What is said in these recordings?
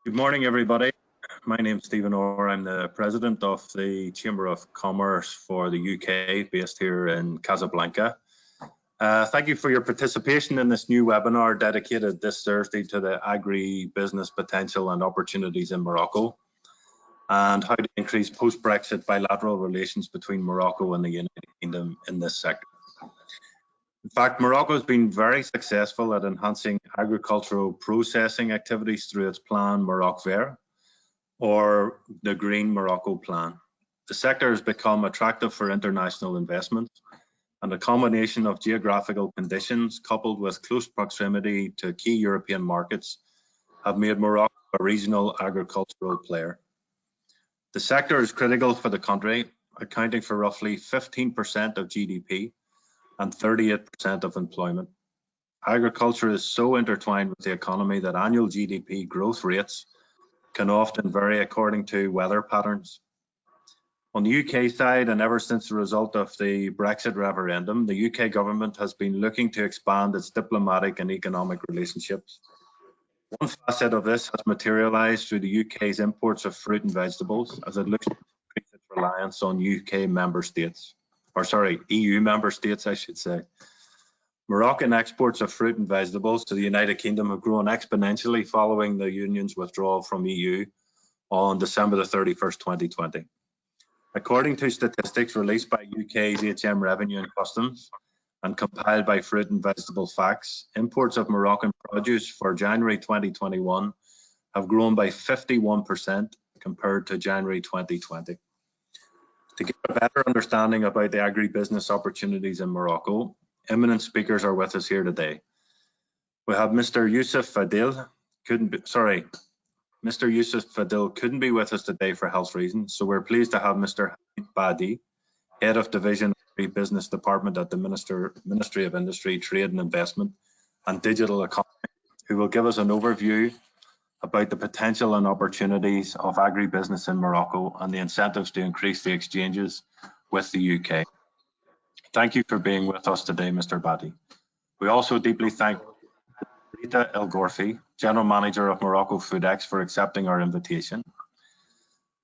Good morning, everybody. My name is Stephen Orr. I'm the president of the Chamber of Commerce for the UK, based here in Casablanca. Thank you for your participation in this new webinar dedicated this Thursday to the agri-business potential and opportunities in Morocco, and how to increase post-Brexit bilateral relations between Morocco and the United Kingdom in this sector. In fact, Morocco has been very successful at enhancing agricultural processing activities through its Plan Maroc Vert, or the Green Morocco Plan. The sector has become attractive for international investment, and a combination of geographical conditions coupled with close proximity to key European markets have made Morocco a regional agricultural player. The sector is critical for the country, accounting for roughly 15% of GDP and 38% of employment. Agriculture is so intertwined with the economy that annual GDP growth rates can often vary according to weather patterns. On the UK side, and ever since the result of the Brexit referendum, the UK government has been looking to expand its diplomatic and economic relationships. One facet of this has materialized through the UK's imports of fruit and vegetables, as it looks to increase its reliance on UK member states. EU member states, I should say. Moroccan exports of fruit and vegetables to the United Kingdom have grown exponentially following the Union's withdrawal from EU on December the 31st, 2020. According to statistics released by UK's HM Revenue and Customs and compiled by Fruit and Vegetable Facts, imports of Moroccan produce for January 2021 have grown by 51% compared to January 2020. To get a better understanding about the agribusiness opportunities in Morocco, eminent speakers are with us here today. We have Mr. Youssef Fadil, Mr. Youssef Fadil couldn't be with us today for health reasons, so we're pleased to have Mr. Badi, Head of Division Agri-Business Department at the Ministry of Industry, Trade and Investment and Digital Economy, who will give us an overview about the potential and opportunities of agribusiness in Morocco and the incentives to increase the exchanges with the UK. Thank you for being with us today, Mr. Badi. We also deeply thank Rita El Gorfi, General Manager of Morocco Foodex, for accepting our invitation.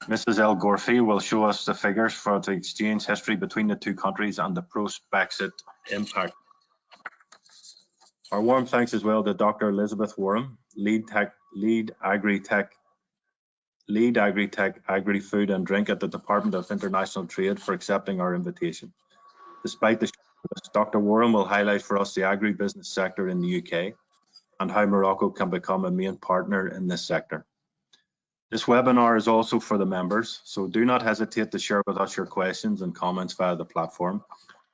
Mrs. El Gorfi will show us the figures for the exchange history between the two countries and the post-Brexit impact. Our warm thanks as well to Dr. Elizabeth Warren, Lead Agritech, Agri-Food and Drink at the Department of International Trade, for accepting our invitation. Despite the shortness, Dr. Warren will highlight for us the agribusiness sector in the UK and how Morocco can become a main partner in this sector. This webinar is also for the members, so do not hesitate to share with us your questions and comments via the platform.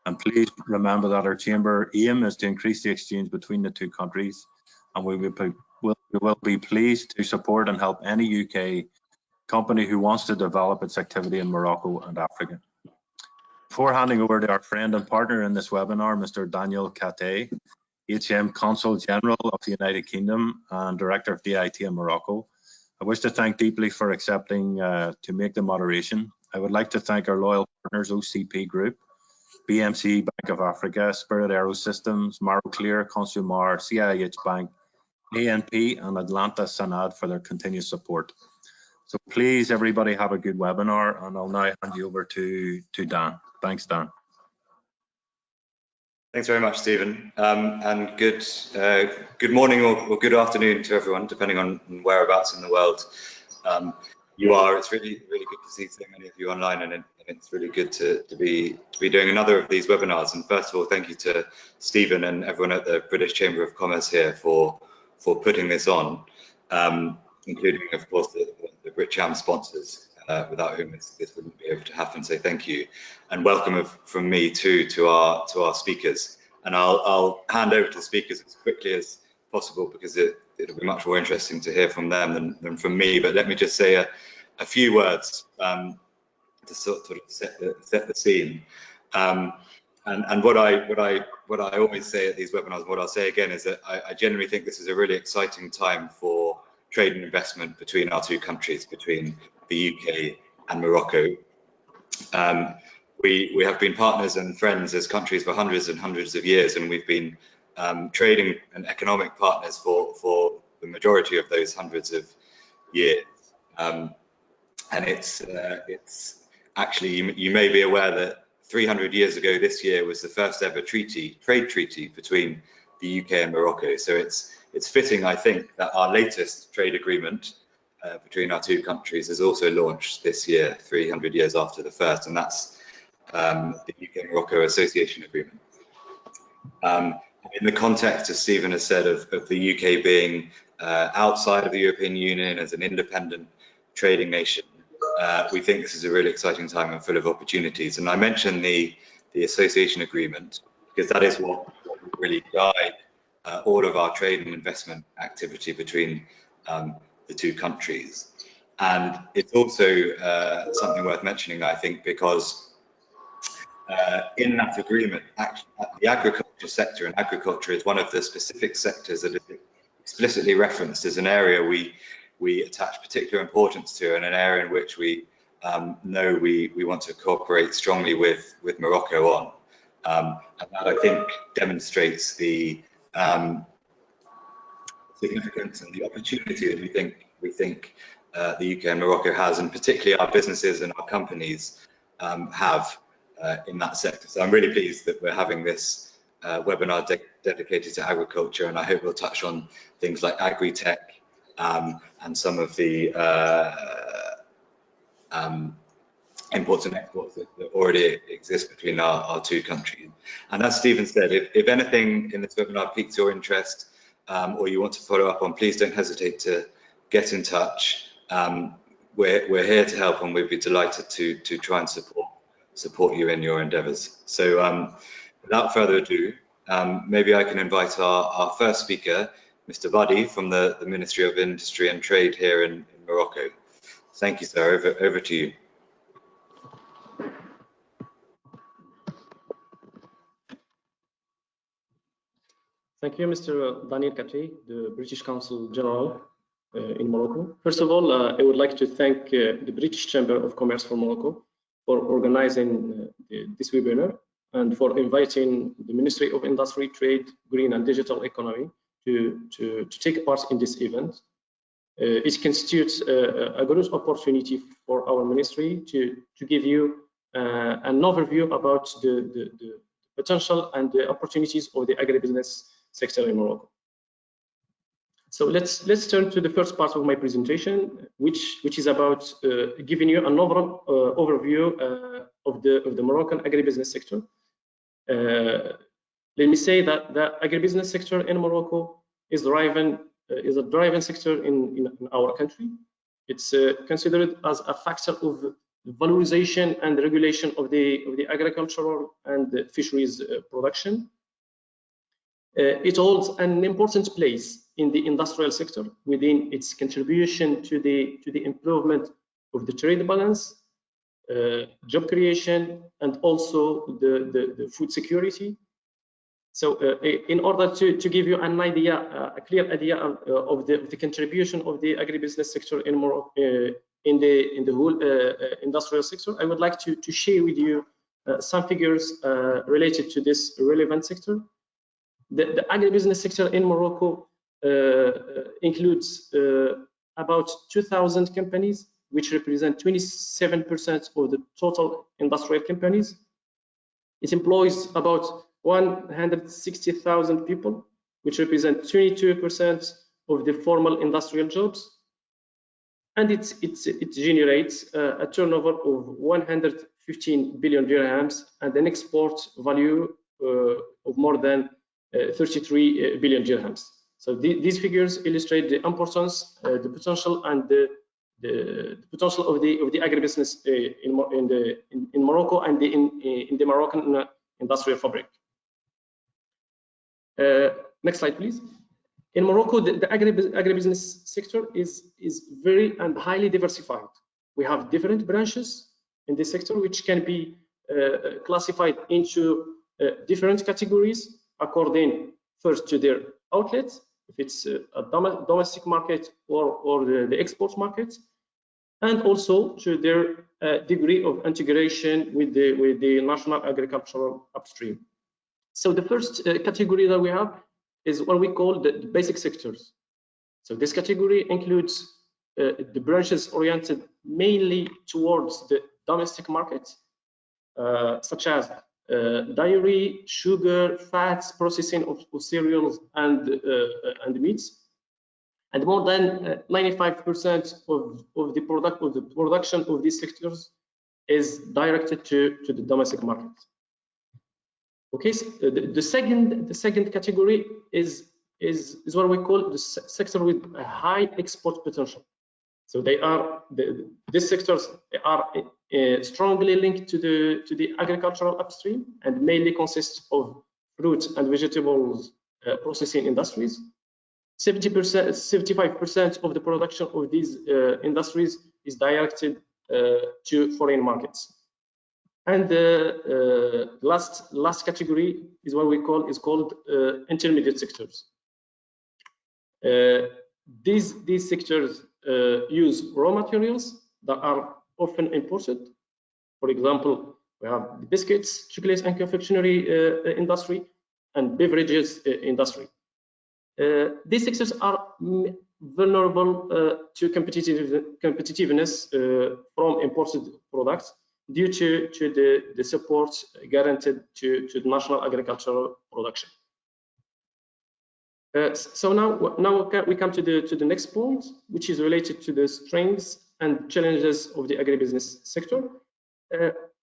And please remember that our Chamber aim is to increase the exchange between the two countries, and we will be pleased to support and help any UK company who wants to develop its activity in Morocco and Africa. Before handing over to our friend and partner in this webinar, Mr. Daniel Kate, HM Consul General of the United Kingdom and Director of DIT in Morocco, I wish to thank deeply for accepting to make the moderation. I would like to thank our loyal partners, OCP Group, BMC Bank of Africa, Spirit Aerosystems, Maroclear, Consumar, CIH Bank, ANP and Atlanta Sanad for their continued support. So please, everybody, have a good webinar, and I'll now hand you over to Dan. Thanks, Dan. Thanks very much, Stephen, and good morning or good afternoon to everyone, depending on whereabouts in the world you are. It's really good to see so many of you online, and it's really good to be doing another of these webinars. And first of all, thank you to Stephen and everyone at the British Chamber of Commerce here for putting this on, including, of course, the BritCham sponsors, without whom this wouldn't be able to happen. So thank you, and welcome from me too to our speakers. And I'll hand over to the speakers as quickly as possible, because it'll be much more interesting to hear from them than from me. But let me just say a few words to sort of set the scene. And what I always say at these webinars, what I'll say again, is that I genuinely think this is a really exciting time for trade and investment between our two countries, between the UK and Morocco. We have been partners and friends as countries for hundreds and hundreds of years, and we've been trading and economic partners for the majority of those hundreds of years. And it's actually, you may be aware that 300 years ago this year was the first ever trade treaty between the UK and Morocco. So it's fitting, I think, that our latest trade agreement between our two countries is also launched this year, 300 years after the first, and that's the UK-Morocco Association Agreement. In the context, as Stephen has said, of the UK being outside of the European Union as an independent trading nation, we think this is a really exciting time and full of opportunities. And I mentioned the association agreement because that is what will really guide all of our trade and investment activity between the two countries. And it's also something worth mentioning, I think, because in that agreement, the agriculture sector, and agriculture is one of the specific sectors that is explicitly referenced as an area we attach particular importance to, and an area in which we know we want to cooperate strongly with Morocco on. And that, I think, demonstrates the significance and the opportunity that we think the UK and Morocco has, and particularly our businesses and our companies have in that sector. So I'm really pleased that we're having this webinar dedicated to agriculture, and I hope we'll touch on things like Agritech and some of the imports and exports that already exist between our two countries. And as Stephen said, if anything in this webinar piques your interest or you want to follow up on, please don't hesitate to get in touch. We're here to help, and we'd be delighted to try and support you in your endeavours. So without further ado, maybe I can invite our first speaker, Mr. Badi from the Ministry of Industry and Trade here in Morocco. Thank you, sir. Over to you. Thank you, Mr. Daniel Katri, the British Consul General in Morocco. First of all, I would like to thank the British Chamber of Commerce for Morocco for organizing this webinar and for inviting the Ministry of Industry, Trade, Green and Digital Economy to take part in this event. It constitutes a good opportunity for our ministry to give you an overview about the potential and the opportunities of the agribusiness sector in Morocco. So let's turn to the first part of my presentation, which is about giving you an overall overview of the Moroccan agribusiness sector. Let me say that the agribusiness sector in Morocco is a driving sector in our country. It's considered as a factor of the valorization and regulation of the agricultural and the fisheries production. It holds an important place in the industrial sector within its contribution to the improvement of the trade balance, job creation, and also the food security. So in order to give you an idea, a clear idea of the contribution of the agribusiness sector in Morocco, in the whole industrial sector, I would like to share with you some figures related to this relevant sector. The agribusiness sector in Morocco includes about 2,000 companies, which represent 27% of the total industrial companies. It employs about 160,000 people, which represent 22% of the formal industrial jobs. And it generates a turnover of 115 billion dirhams and an export value of more than 33 billion dirhams. So these figures illustrate the importance, the potential, and the potential of the agribusiness in Morocco and in the Moroccan industrial fabric. Next slide, please. In Morocco, the agribusiness sector is very and highly diversified. We have different branches in this sector, which can be classified into different categories according first to their outlets, if it's a domestic market or the export market, and also to their degree of integration with the national agricultural upstream. So the first category that we have is what we call the basic sectors. So this category includes the branches oriented mainly towards the domestic market, such as dairy, sugar, fats, processing of cereals and meats, and more than 95% of the production of these sectors is directed to the domestic market. Okay, so the second category is what we call the sector with a high export potential. So they are these sectors are strongly linked to the agricultural upstream and mainly consist of fruit and vegetables processing industries. 75% of the production of these industries is directed to foreign markets. And the last category is what we called intermediate sectors. These sectors use raw materials that are often imported. For example, we have the biscuits, chocolate and confectionery industry, and beverages industry. These sectors are vulnerable to competitiveness from imported products due to the support guaranteed to the national agricultural production. So now we come to the next point, which is related to the strengths and challenges of the agribusiness sector.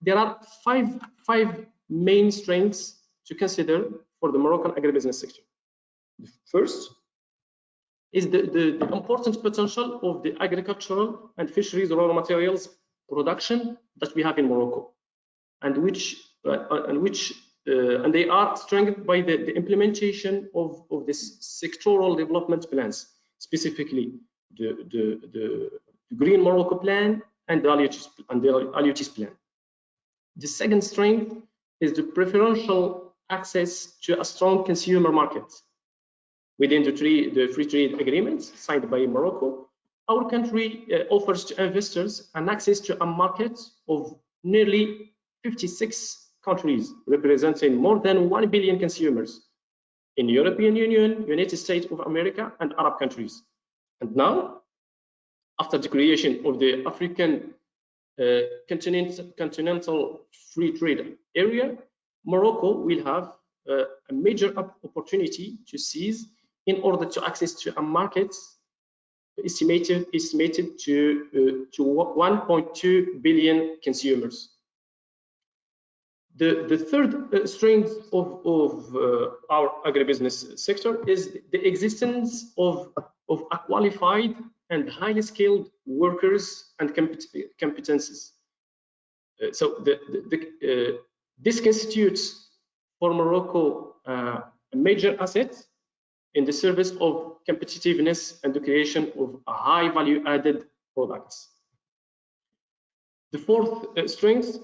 There are five main strengths to consider for the Moroccan agribusiness sector. The first is the important potential of the agricultural and fisheries raw materials production that we have in Morocco, and they are strengthened by the implementation of this sectoral development plans, specifically the Green Morocco Plan and the Agribusiness Plan. The second strength is the preferential access to a strong consumer market. Within the free trade agreements signed by Morocco, our country offers to investors an access to a market of nearly 56 countries, representing more than 1 billion consumers in European Union, United States of America, and Arab countries. And now, after the creation of the African continental free trade area, Morocco will have a major opportunity to seize in order to access to a market estimated to 1.2 billion consumers. The third strength of our agribusiness sector is the existence of a qualified and highly skilled workers and competences. So this constitutes for Morocco a major asset in the service of competitiveness and the creation of a high value added products. The fourth strength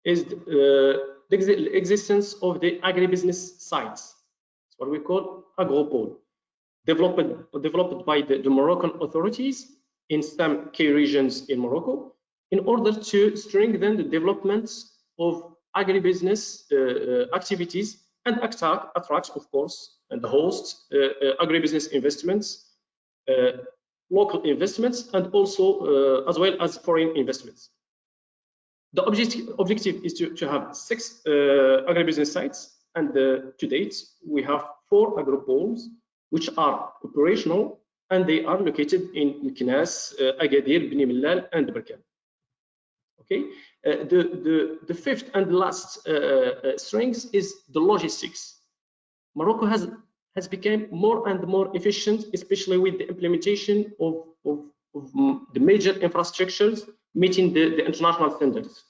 is the existence of the agribusiness sites. It's what we call agropole, developed by the Moroccan authorities in some key regions in Morocco in order to strengthen the development of agribusiness activities and attract, of course, and host agribusiness investments, local investments, and also as well as foreign investments. The objective is to have 6 agribusiness sites, and to date we have 4 agropoles which are operational, and they are located in Meknès, Agadir, Bni Mellal, and Berkane. Okay, the fifth and last strength is the logistics. Morocco has become more and more efficient, especially with the implementation of the major infrastructures meeting the international standards.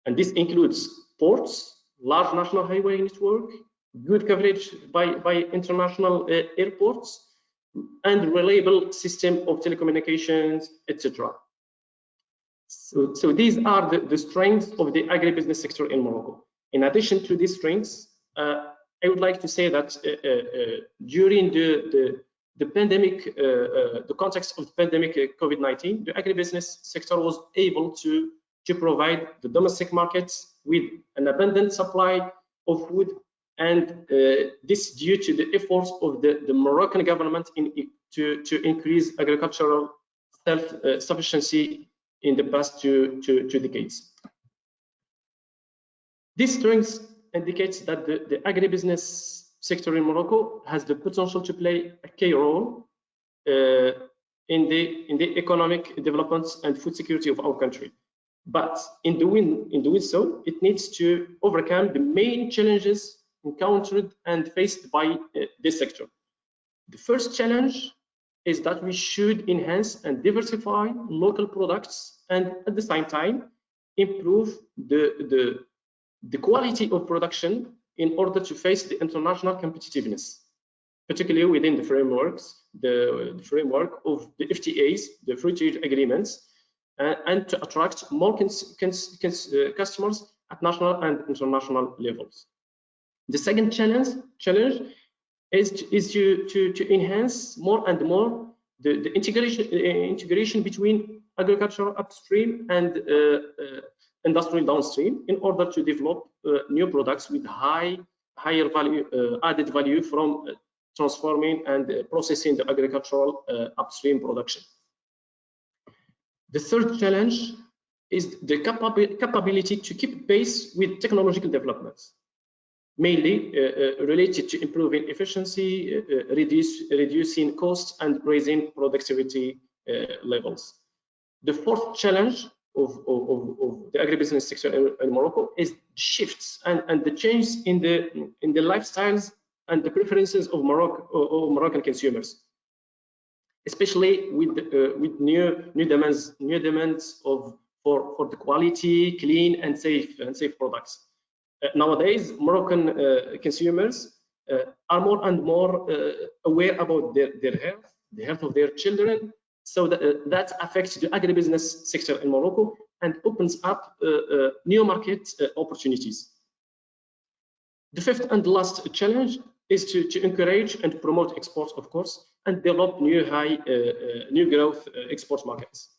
And this includes ports, large national highway network, good coverage by international airports, and reliable system of telecommunications, etc. So these are the strengths of the agribusiness sector in Morocco. In addition to these strengths, I would like to say that during the pandemic, the context of the pandemic COVID-19, the agribusiness sector was able to provide the domestic markets with an abundant supply of food, and this due to the efforts of the Moroccan government to increase agricultural self-sufficiency in the past two decades. This strength indicates that the agribusiness sector in Morocco has the potential to play a key role in the economic developments and food security of our country. But in doing so, it needs to overcome the main challenges encountered and faced by this sector. The first challenge is that we should enhance and diversify local products, and at the same time improve the quality of production in order to face the international competitiveness, particularly within the frameworks, the framework of the FTAs, the free trade agreements, and to attract more customers at national and international levels. The second challenge is to enhance more and more the integration between agricultural upstream and industrial downstream in order to develop new products with higher value, added value from transforming and processing the agricultural upstream production. The third challenge is the capability to keep pace with technological developments, mainly related to improving efficiency, reducing costs, and raising productivity levels. The fourth challenge of the agribusiness sector in Morocco is shifts and the change in the lifestyles and the preferences of Moroccan consumers, especially with new demands for the quality, clean and safe products. Nowadays, Moroccan consumers are more and more aware about their health, the health of their children, so that affects the agribusiness sector in Morocco and opens up new market opportunities. The fifth and last challenge is to encourage and promote exports, of course, and develop new growth export markets.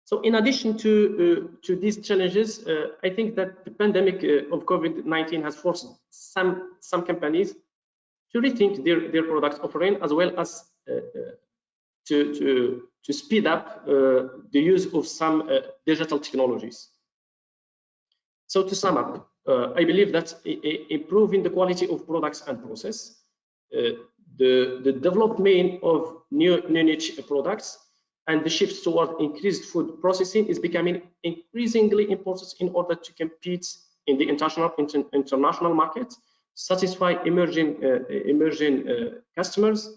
So in addition to these challenges, I think that the pandemic of COVID-19 has forced some companies to rethink their product offering, as well as to speed up the use of some digital technologies. So to sum up, I believe that improving the quality of products and process, the development of new niche products, and the shift toward increased food processing is becoming increasingly important in order to compete in the international market, satisfy emerging customers'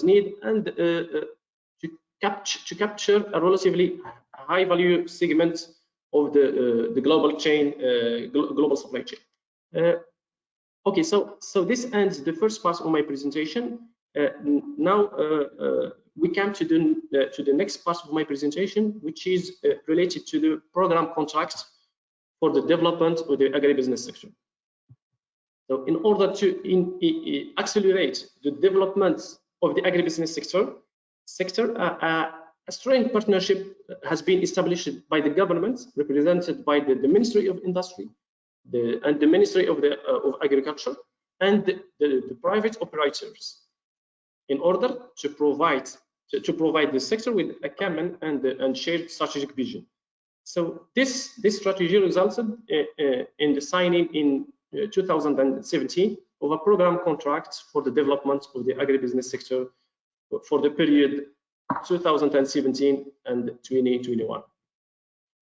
need, and to capture a relatively high value segment of the global supply chain. Okay, so this ends the first part of my presentation. Now we come to the next part of my presentation, which is related to the program contracts for the development of the agribusiness sector. So in order to accelerate the development of the agribusiness sector, a strong partnership has been established by the government, represented by the Ministry of Industry and the Ministry of Agriculture and the private operators, in order to provide the sector with a common and shared strategic vision. So this strategy resulted in the signing in 2017 of a program contract for the development of the agribusiness sector for the period 2017 and 2021.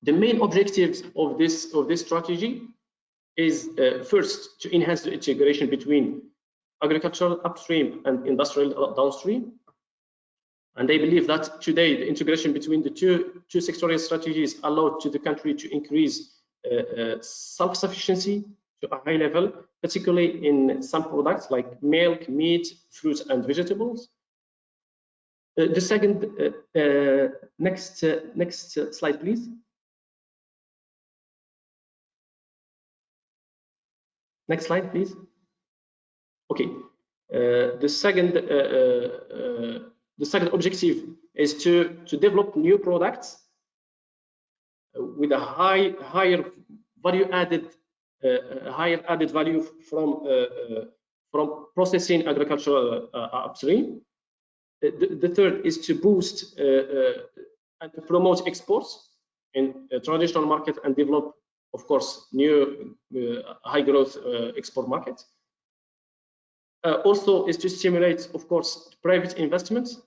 The main objectives of this strategy is first, to enhance the integration between agricultural upstream and industrial downstream. And I believe that today the integration between the two sectorial strategies allowed to the country to increase self-sufficiency to a high level, particularly in some products like milk, meat, fruits and vegetables. The second, next slide, please. Next slide, please. Okay. The second objective is to develop new products with a higher added value from processing agricultural upstream. The third is to boost and to promote exports in traditional market and develop, of course, new high growth export markets. Also is to stimulate, of course, private investments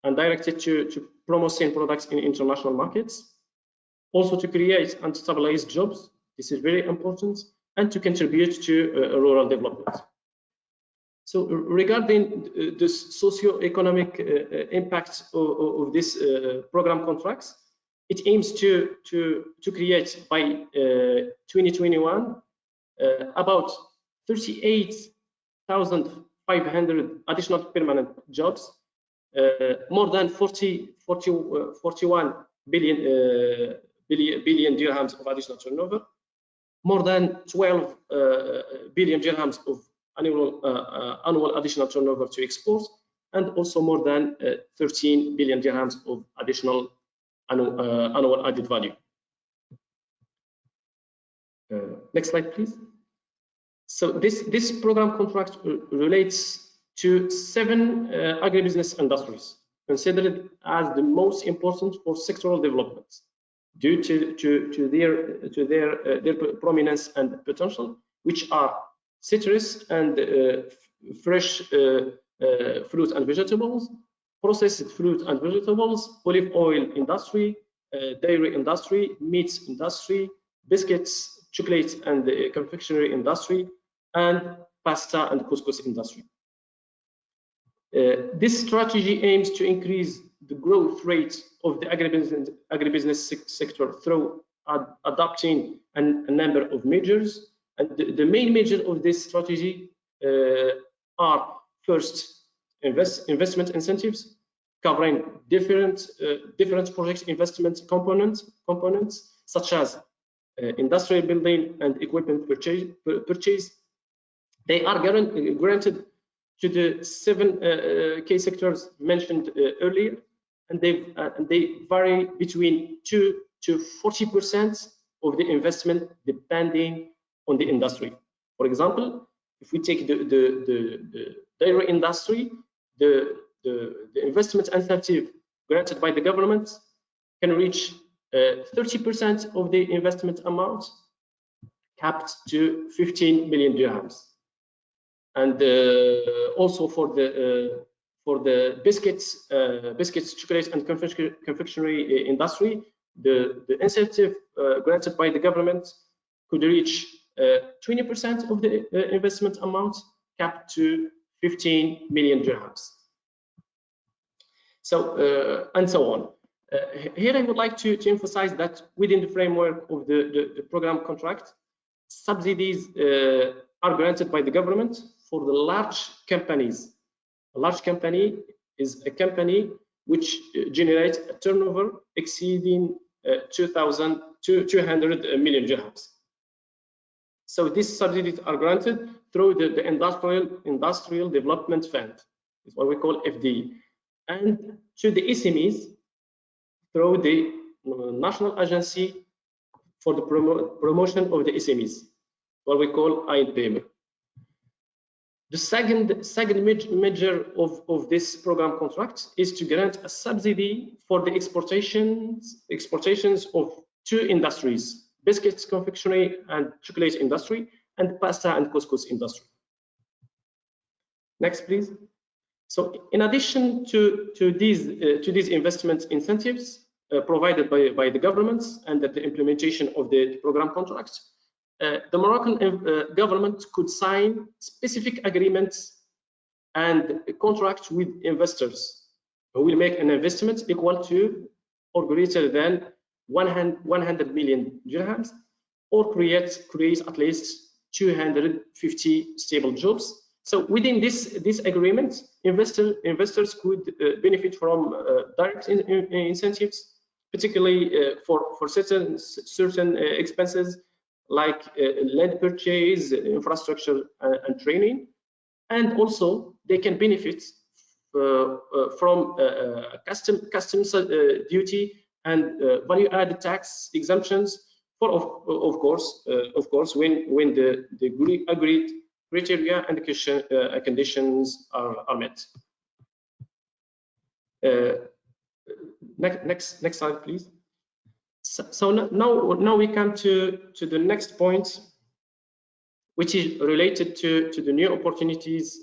and direct it to promoting products in international markets. Also to create and stabilize jobs. This is very important, and to contribute to rural development. So regarding the socio-economic impact of this program contracts, it aims to create by 2021 about 38,500 additional permanent jobs, more than 41 billion dirhams of additional turnover, more than 12 billion dirhams of annual additional turnover to export, and also more than 13 billion dirhams of additional annual added value. Next slide, please. So this program contract relates to 7 agribusiness industries considered as the most important for sectoral development due to their prominence and potential, which are citrus and fresh fruit and vegetables, processed fruit and vegetables, olive oil industry, dairy industry, meat industry, biscuits, chocolate and confectionery industry, and pasta and couscous industry. This strategy aims to increase the growth rate of the agribusiness sector through adopting a number of measures. And the main measures of this strategy are first, investment incentives covering different project investment components such as industrial building and equipment purchase. They are granted to the 7 key sectors mentioned earlier, and they vary between 2 to 40% of the investment depending on the industry. For example, if we take the dairy industry, the investment incentive granted by the government can reach 30% of the investment amount, capped to 15 million dirhams. And also for the biscuits, chocolate, and confectionery industry, the incentive granted by the government could reach 20% of the investment amount, capped to 15 million dirhams. So and so on. Here I would like to emphasize that within the framework of the program contract, subsidies are granted by the government for the large companies. A large company is a company which generates a turnover exceeding 200 million dirhams. So these subsidies are granted through the Industrial Development Fund, is what we call FDE, and to the SMEs through the National Agency for the Promotion of the SMEs, what we call INPM. The second measure of this program contract is to grant a subsidy for the exportations of 2 industries: biscuits, confectionery, and chocolate industry, and pasta and couscous industry. Next, please. So, in addition to these investment incentives provided by the governments and the implementation of the program contracts, the Moroccan government could sign specific agreements and contracts with investors who will make an investment equal to or greater than 100 million dirhams, or create at least 250 stable jobs. So within this agreement, investors could benefit from direct incentives, particularly for certain expenses like land purchase, infrastructure, and training, and also they can benefit from customs duty and value-added tax exemptions for of course when the agreed criteria and conditions are met. Next slide, please. So now we come to the next point, which is related to the new opportunities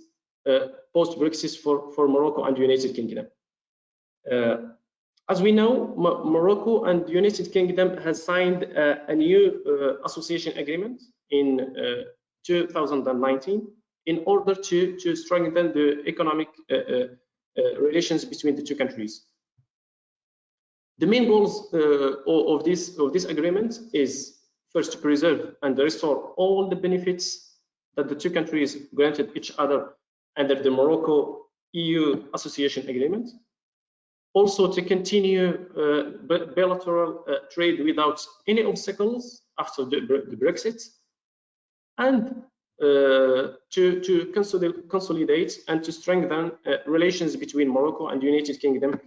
post-Brexit for Morocco and the United Kingdom. As we know, Morocco and the United Kingdom has signed a new association agreement in 2019 in order to strengthen the economic relations between the two countries. The main goals of this agreement is first to preserve and restore all the benefits that the two countries granted each other under the Morocco-EU Association Agreement. Also to continue bilateral trade without any obstacles after the Brexit, and to consolidate and to strengthen relations between Morocco and the United Kingdom,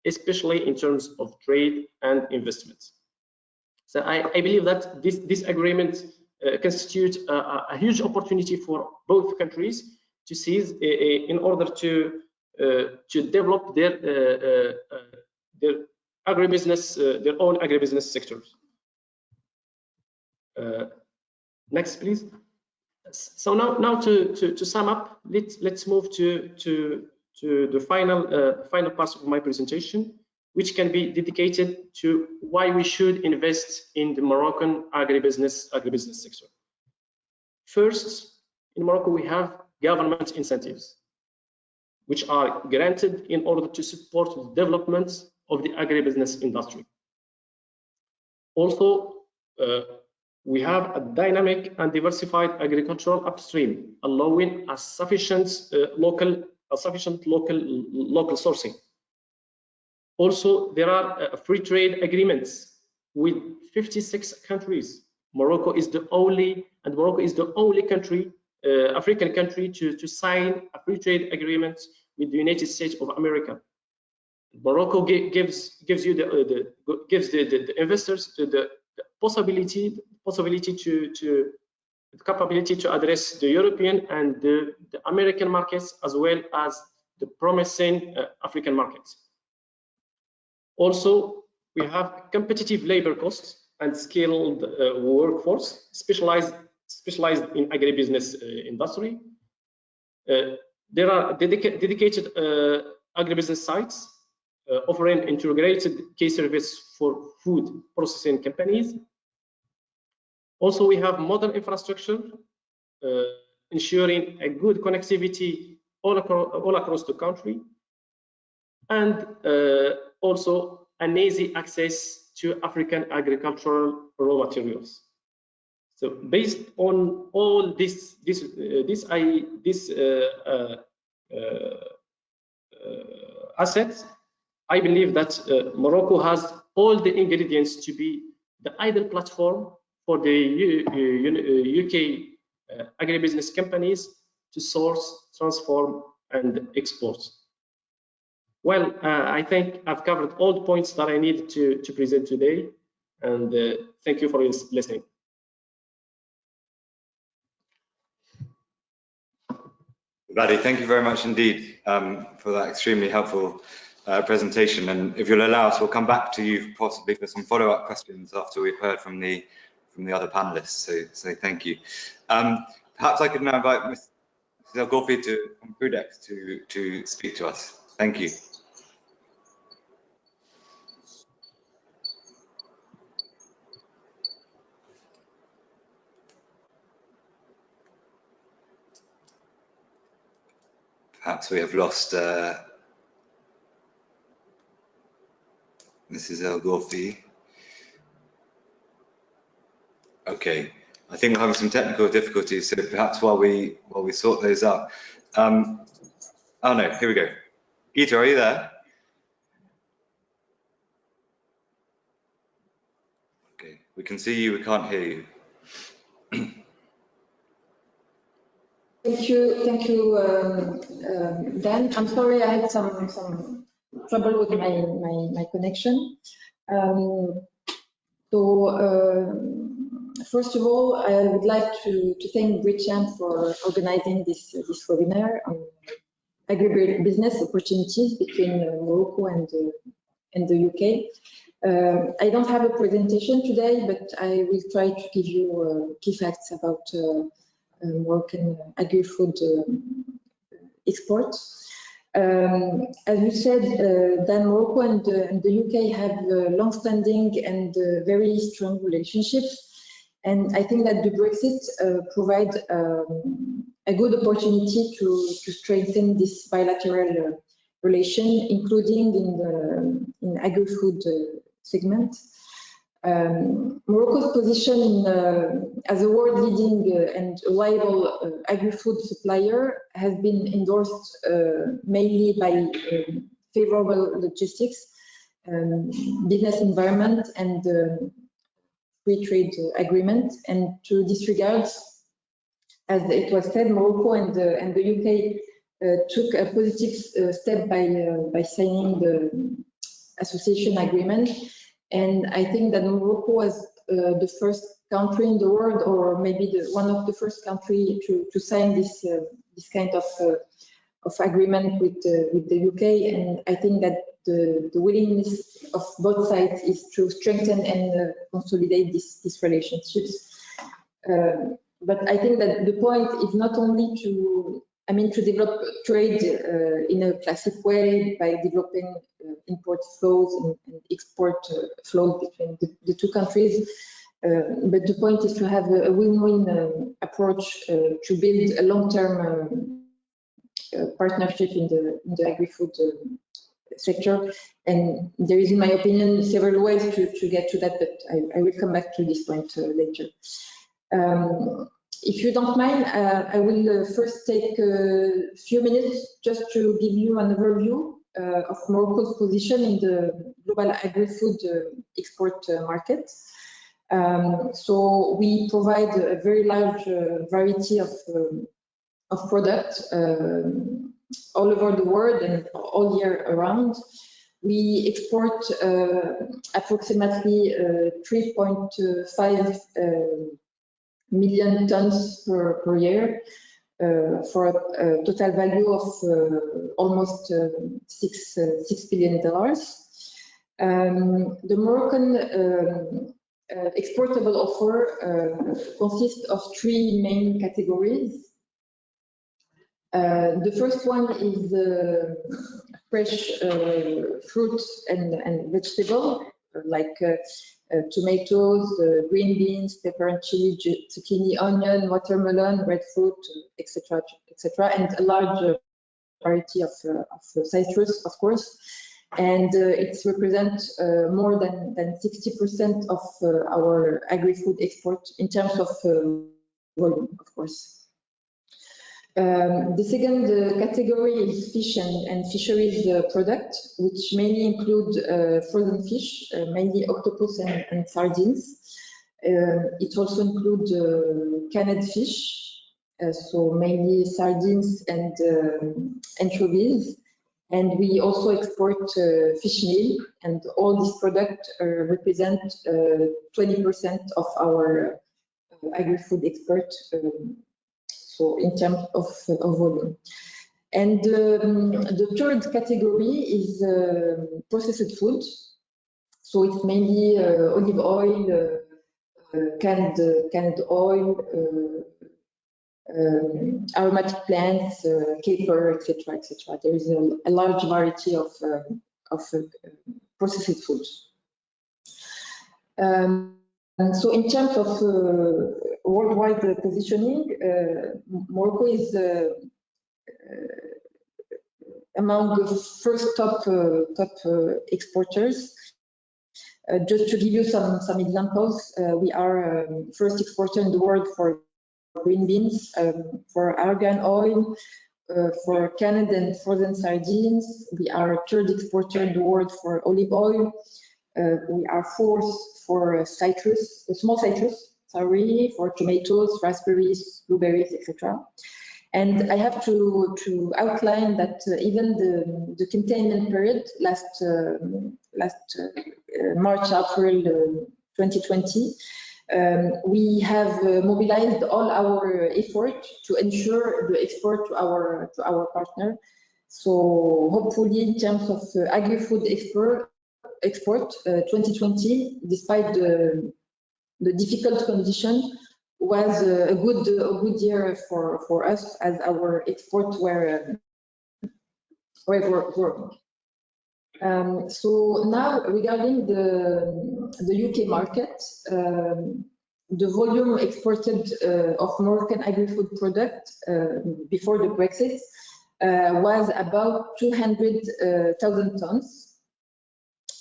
especially in terms of trade and investments. So I believe that this agreement constitutes a huge opportunity for both countries to seize in order to develop their agribusiness, their own agribusiness sectors. Next, please. So now to sum up, let's move to the final part of my presentation, which can be dedicated to why we should invest in the Moroccan agribusiness sector. First, in Morocco we have government incentives, which are granted in order to support the development of the agribusiness industry. Also, we have a dynamic and diversified agricultural upstream, allowing a sufficient local sourcing. Also, there are free trade agreements with 56 countries. Morocco is the only country, African country, to sign a free trade agreement with the United States of America. Morocco gives the investors the capability to address the European and the American markets, as well as the promising African markets. Also, we have competitive labor costs and skilled workforce specialized in agribusiness industry. There are dedicated agribusiness sites offering integrated key service for food processing companies. Also, we have modern infrastructure ensuring a good connectivity all across the country, and also an easy access to African agricultural raw materials. So, based on all these assets, I believe that Morocco has all the ingredients to be the ideal platform for the UK agribusiness companies to source, transform, and export. Well, I think I've covered all the points that I needed to present today, and thank you for listening. Vadi, thank you very much indeed for that extremely helpful presentation. And if you'll allow us, we'll come back to you possibly for some follow-up questions after we've heard from the other panelists. So thank you. Perhaps I could now invite Mrs. El Ghorfi from Agritech to speak to us. Thank you. Perhaps we have lost Mrs. El Ghorfi. Okay, I think we're having some technical difficulties, so perhaps while we sort those out. Oh no, here we go. Gita, are you there? Okay, we can see you, we can't hear you. Thank you, Dan. I'm sorry, I had some trouble with my connection. First of all, I would like to thank Britain for organizing this webinar on agribusiness opportunities between Morocco and the UK. I don't have a presentation today, but I will try to give you key facts about Moroccan agri-food export. As you said, then Morocco and the UK have long-standing and very strong relationships. And I think that the Brexit provides a good opportunity to strengthen this bilateral relation, including in agri-food segment. Morocco's position as a world-leading and reliable agri-food supplier has been endorsed mainly by favorable logistics, business environment, and free trade agreement. And to this regard, as it was said, Morocco and the UK took a positive step by signing the association agreement. And I think that Morocco was the first country in the world, or maybe one of the first country to sign this kind of agreement with the UK. And I think that the willingness of both sides is to strengthen and consolidate these relationships. But I think that the point is not only to develop trade in a classic way by developing import flows and export flows between the two countries. But the point is to have a win-win approach to build a long-term partnership in the agri-food sector. And there is, in my opinion, several ways to get to that, but I will come back to this point later. If you don't mind, I will first take a few minutes just to give you an overview of Morocco's position in the global agri-food export market. So we provide a very large variety of products all over the world and all year around. We export approximately 3.5 million tons per year for a total value of almost $6 billion. The Moroccan exportable offer consists of three main categories. The first one is fresh fruits and vegetables like tomatoes, green beans, pepper and chili, zucchini, onion, watermelon, red fruit, etc., etc., and a large variety of citrus, of course. And it represents more than 60% of our agri-food export in terms of volume, of course. The second category is fish and fisheries product, which mainly include frozen fish, mainly octopus and sardines. It also includes canned fish, so mainly sardines and anchovies. And we also export fish meal, and all these products represent 20% of our agri-food export. So in terms of volume. And the third category is processed food. So it's mainly olive oil, canned oil, aromatic plants, caper, etc., etc. There is a large variety of processed foods. So in terms of worldwide positioning, Morocco is among the first top exporters. Just to give you some examples, we are first exporter in the world for green beans, for argan oil, for canned and frozen sardines. We are third exporter in the world for olive oil. We are fourth for citrus, small citrus, sorry, for tomatoes, raspberries, blueberries, etc. And I have to outline that even the containment period last March, April 2020, we have mobilized all our effort to ensure the export to our partner. So hopefully, in terms of agri-food export 2020, despite the difficult condition, was a good year for us, as our exports were growing. So now, regarding the UK market, the volume exported of Moroccan agri-food products before the Brexit was about 200,000 tons.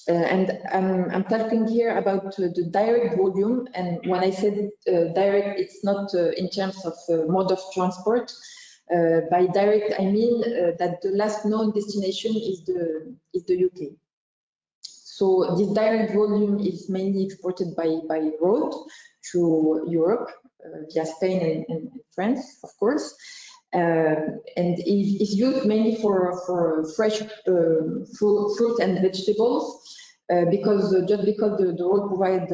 And I'm talking here about the direct volume. And when I said direct, it's not in terms of mode of transport. By direct, I mean that the last known destination is the UK. So this direct volume is mainly exported by road to Europe via Spain and France, of course. And is used mainly for fresh fruit and vegetables, because the road provides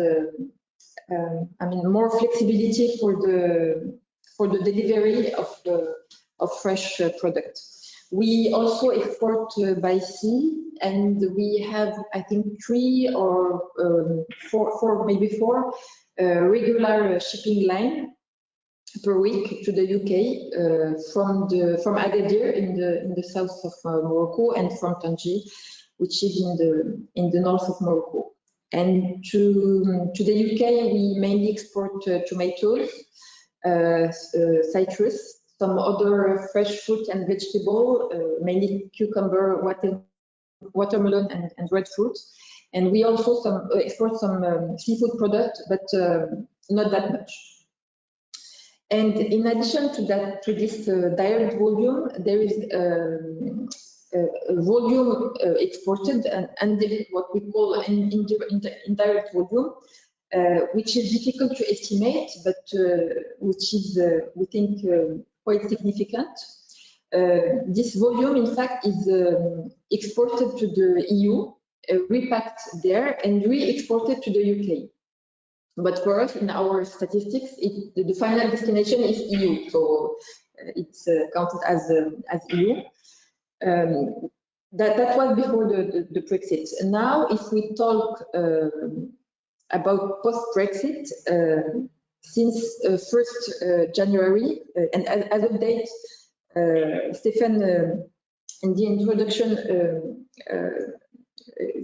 more flexibility for the delivery of fresh products. We also export by sea, and we have, I think, 3 or 4, maybe 4 regular shipping lines per week to the UK from Agadir in the south of Morocco, and from Tangier, which is in the north of Morocco. And to the UK, we mainly export tomatoes, citrus, some other fresh fruit and vegetable, mainly cucumber, watermelon, and red fruit. And we also export some seafood products, but not that much. And in addition to this direct volume, there is volume exported and what we call indirect volume, which is difficult to estimate, but which is, we think, quite significant. This volume, in fact, is exported to the EU, repacked there, and re-exported to the UK. But for us, in our statistics, the final destination is EU, so it's counted as EU. That was before the Brexit. And now, if we talk about post-Brexit, since 1st January, and as of date, Stefan, in the introduction,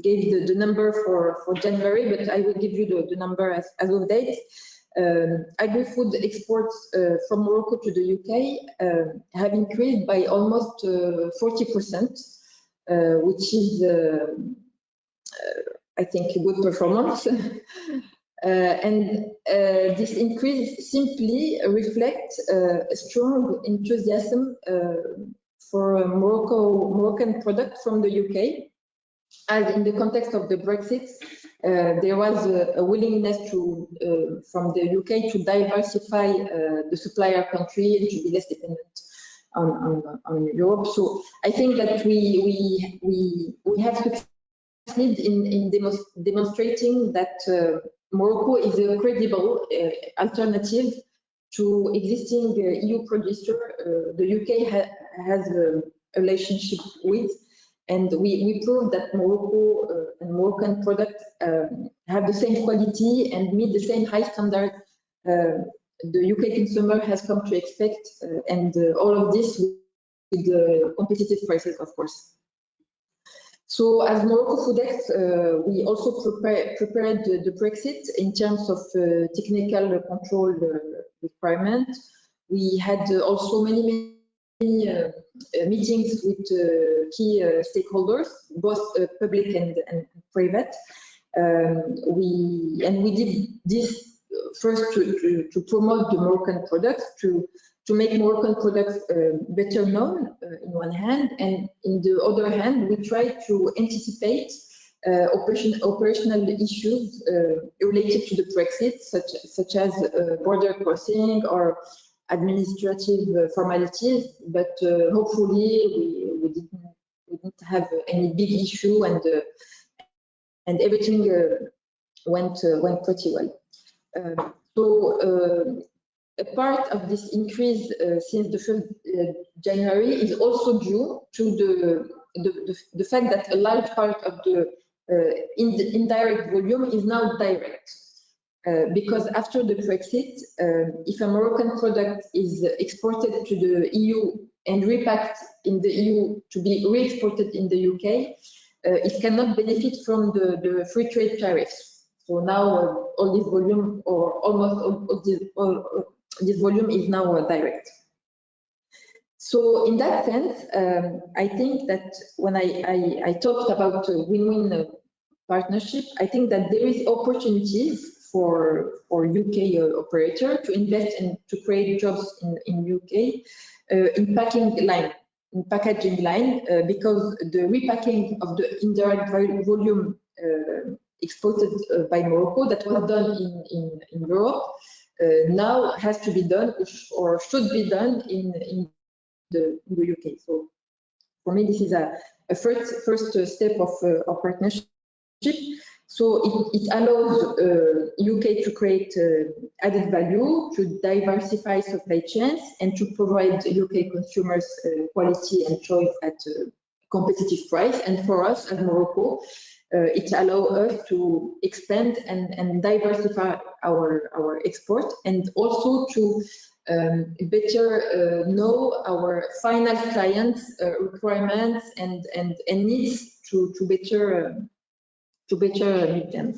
gave the number for January, but I will give you the number as of date. Agri-food exports from Morocco to the UK have increased by almost 40%, which is, I think, a good performance. And this increase simply reflects a strong enthusiasm for Moroccan products from the UK. As in the context of the Brexit, there was a willingness from the UK to diversify the supplier country and to be less dependent on Europe. So I think that we have succeeded in demonstrating that Morocco is a credible alternative to existing EU producer the UK has a relationship with. And we proved that Morocco and Moroccan products have the same quality and meet the same high standard the UK consumer has come to expect, and all of this with competitive prices, of course. So as Morocco Foodex, we also prepared the Brexit in terms of technical control requirement. We had also many meetings with key stakeholders, both public and private. We did this first to promote the Moroccan products, to make Moroccan products better known in one hand, and in the other hand, we try to anticipate operational issues related to the Brexit, such as border crossing or administrative formalities, but hopefully we didn't have any big issue, and everything went pretty well. So a part of this increase since the 1st January is also due to the fact that a large part of the indirect volume is now direct. Because after the Brexit, if a Moroccan product is exported to the EU and repacked in the EU to be re-exported in the UK, it cannot benefit from the free trade tariffs. So now all this volume, or almost all this volume, is now direct. So in that sense, I think that when I talked about win-win partnership, I think that there is opportunities for UK operator to invest and to create jobs in UK in packaging line, because the repacking of the indirect volume exported by Morocco that was done in Europe now has to be done or should be done in the UK. So for me, this is a first step of partnership. So it allows UK to create added value, to diversify supply chains, and to provide UK consumers quality and choice at a competitive price. And for us as Morocco, it allows us to expand and diversify our export, and also to better know our final clients' requirements and needs to better meet them.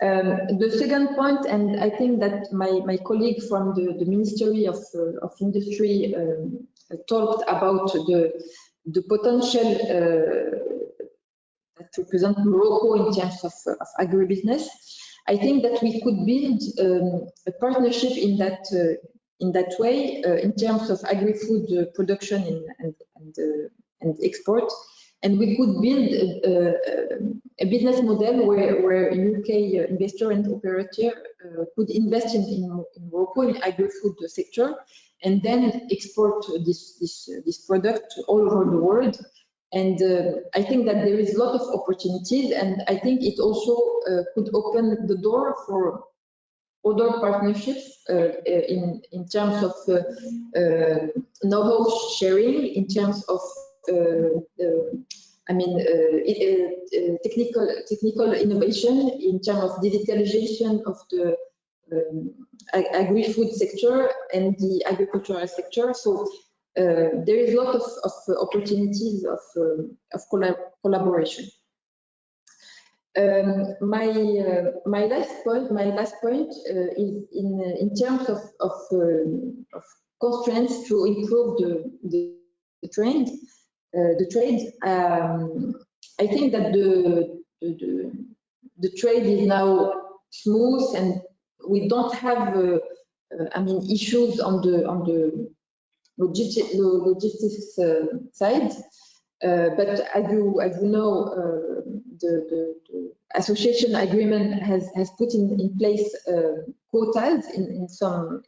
The second point, and I think that my colleague from the Ministry of Industry talked about the potential that represents Morocco in terms of agribusiness. I think that we could build a partnership in that way in terms of agri-food production and export. And we could build a business model where UK investor and operator could invest in Morocco in agri-food sector, and then export this product all over the world. And I think that there is a lot of opportunities, and I think it also could open the door for other partnerships in terms of know-how sharing, in terms of technical innovation, in terms of digitalization of the agri-food sector and the agricultural sector. So there is a lot of opportunities of collaboration. My last point is in terms of constraints to improve the trade. I think that the trade is now smooth, and we don't have issues on the logistics side. But as you know, the association agreement has put in place quotas in some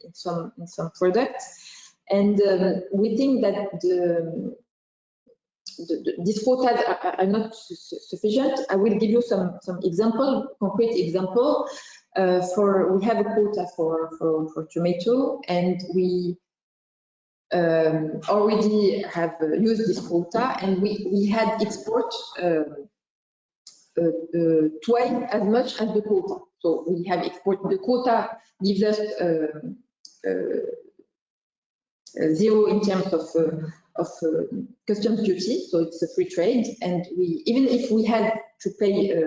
products, and we think that these quotas are not sufficient. I will give you some concrete example. We have a quota for tomato, and we already have used this quota, and we had export twice as much as the quota. So we have export. The quota gives us zero in terms of customs duty, so it's a free trade. And even if we had to pay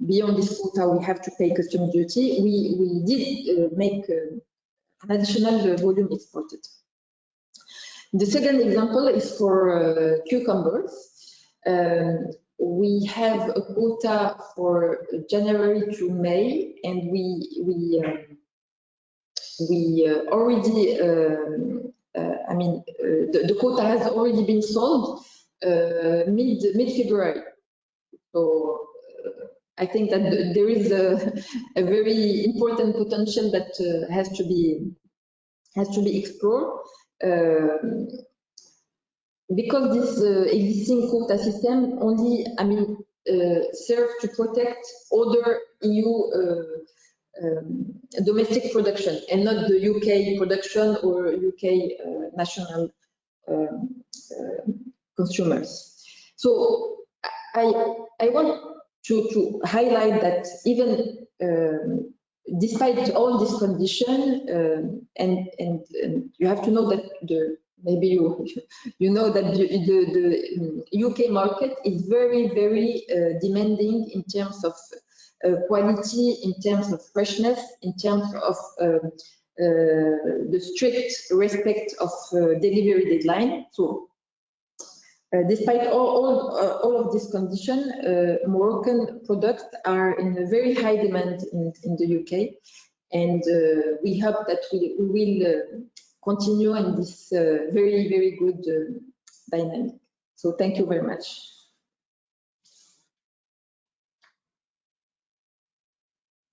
beyond this quota, we have to pay customs duty. We did make an additional volume exported. The second example is for cucumbers. We have a quota for January to May, and we already, the quota has already been sold mid-February. So I think that there is a very important potential that has to be explored. Because this existing quota system only serves to protect other EU domestic production and not the UK production or UK national consumers. So I want to highlight that even despite all this condition, and you have to know that maybe you know that the UK market is very, very demanding in terms of quality, in terms of freshness, in terms of the strict respect of delivery deadline. So despite all of this condition, Moroccan products are in a very high demand in the UK, and we hope that we will continue in this very, very good dynamic. So thank you very much.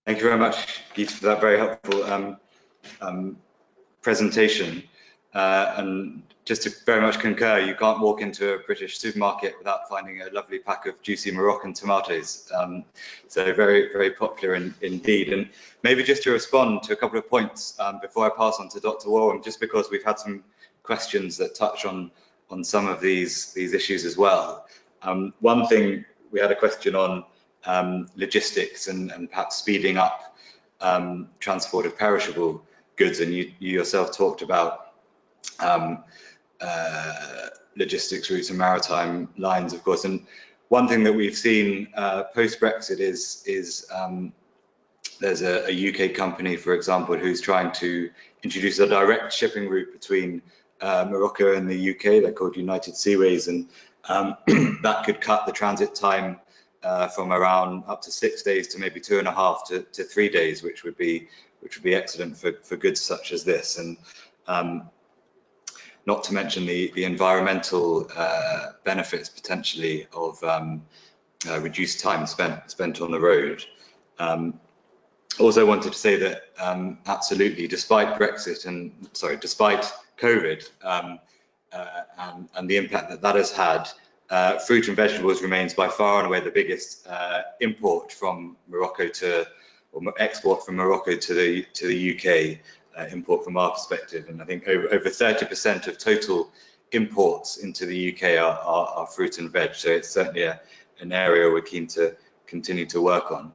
Thank you very much, Geet, for that very helpful presentation. And just to very much concur, you can't walk into a British supermarket without finding a lovely pack of juicy Moroccan tomatoes. So very, very popular indeed. And maybe just to respond to a couple of points before I pass on to Dr. Warren, just because we've had some questions that touch on some of these issues as well. One thing, we had a question on logistics and perhaps speeding up transport of perishable goods, and you yourself talked about logistics routes and maritime lines, of course. And one thing that we've seen post-Brexit is there's a UK company, for example, who's trying to introduce a direct shipping route between Morocco and the UK. They're called United Seaways, and that could cut the transit time from around up to 6 days to maybe 2.5 to 3 days, which would be excellent for goods such as this. And not to mention the environmental benefits potentially of reduced time spent on the road. Also wanted to say that absolutely, despite Brexit despite COVID and the impact that has had, fruit and vegetables remains by far and away the biggest import from Morocco or export from Morocco to the UK. Import from our perspective, and I think over 30% of total imports into the UK are fruit and veg, so it's certainly an area we're keen to continue to work on.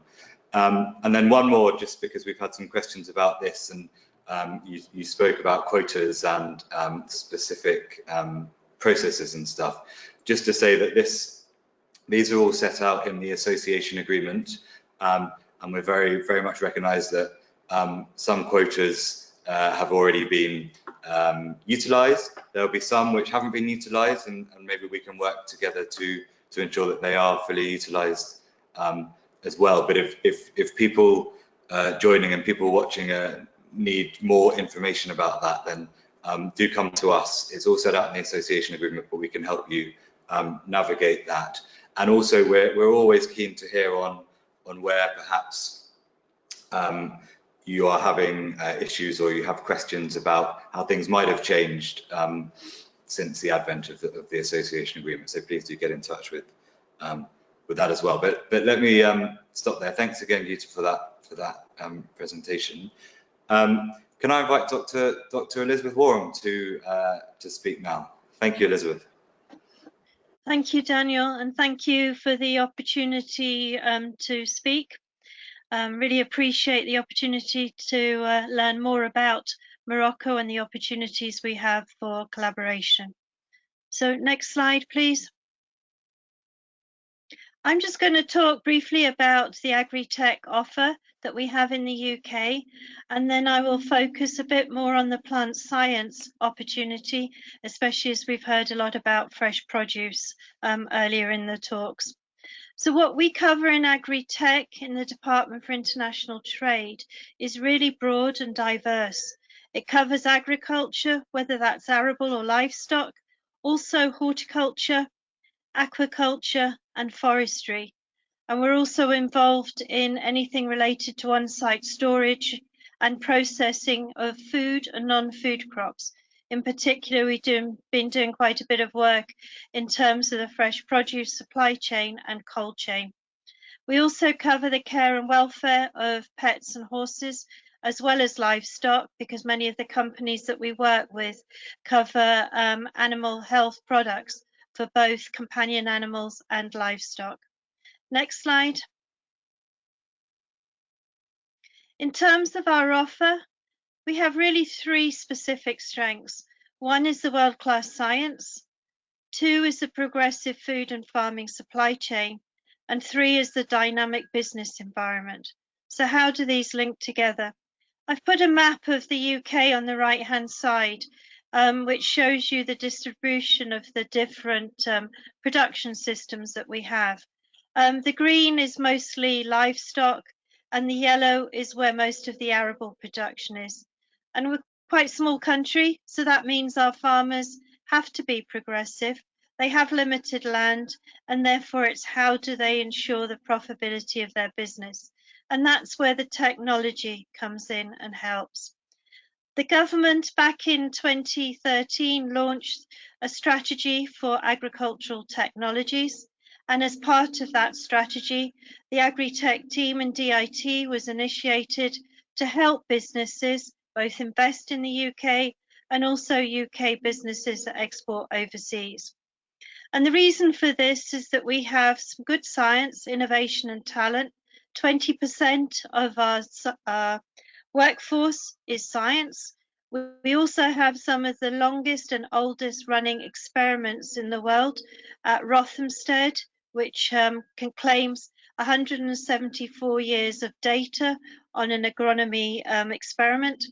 And then one more, just because we've had some questions about this, and you spoke about quotas and specific processes and stuff. Just to say that these are all set out in the association agreement, and we very, very much recognise that some quotas have already been utilised. There will be some which haven't been utilised, and maybe we can work together to ensure that they are fully utilised as well. But if people joining and people watching need more information about that, then do come to us. It's all set out in the association agreement, but we can help you navigate that. And also, we're always keen to hear on where perhaps you are having issues, or you have questions about how things might have changed since the advent of the association agreement. So please do get in touch with that as well. But let me stop there. Thanks again, Jutta, for that presentation. Can I invite Dr. Elizabeth Warren to speak now? Thank you, Elizabeth. Thank you, Daniel, and thank you for the opportunity to speak. Really appreciate the opportunity to learn more about Morocco and the opportunities we have for collaboration. So next slide, please. I'm just going to talk briefly about the Agritech offer that we have in the UK, and then I will focus a bit more on the plant science opportunity, especially as we've heard a lot about fresh produce earlier in the talks. So what we cover in Agritech in the Department for International Trade is really broad and diverse. It covers agriculture, whether that's arable or livestock, also horticulture, aquaculture and forestry. And we're also involved in anything related to on-site storage and processing of food and non-food crops. In particular, we've been doing quite a bit of work in terms of the fresh produce supply chain and cold chain. We also cover the care and welfare of pets and horses, as well as livestock, because many of the companies that we work with cover animal health products for both companion animals and livestock. Next slide. In terms of our offer, we have really three specific strengths. One is the world-class science, two is the progressive food and farming supply chain, and three is the dynamic business environment. So how do these link together? I've put a map of the UK on the right-hand side, which shows you the distribution of the different production systems that we have. The green is mostly livestock, and the yellow is where most of the arable production is. And we're quite a small country, so that means our farmers have to be progressive. They have limited land, and therefore it's how do they ensure the profitability of their business. And that's where the technology comes in and helps. The government back in 2013 launched a strategy for agricultural technologies. And as part of that strategy, the Agritech team and DIT was initiated to help businesses both invest in the UK and also UK businesses that export overseas. And the reason for this is that we have some good science, innovation and talent. 20% of our workforce is science. We also have some of the longest and oldest running experiments in the world at Rothamsted, which claims 174 years of data on an agronomy experiment.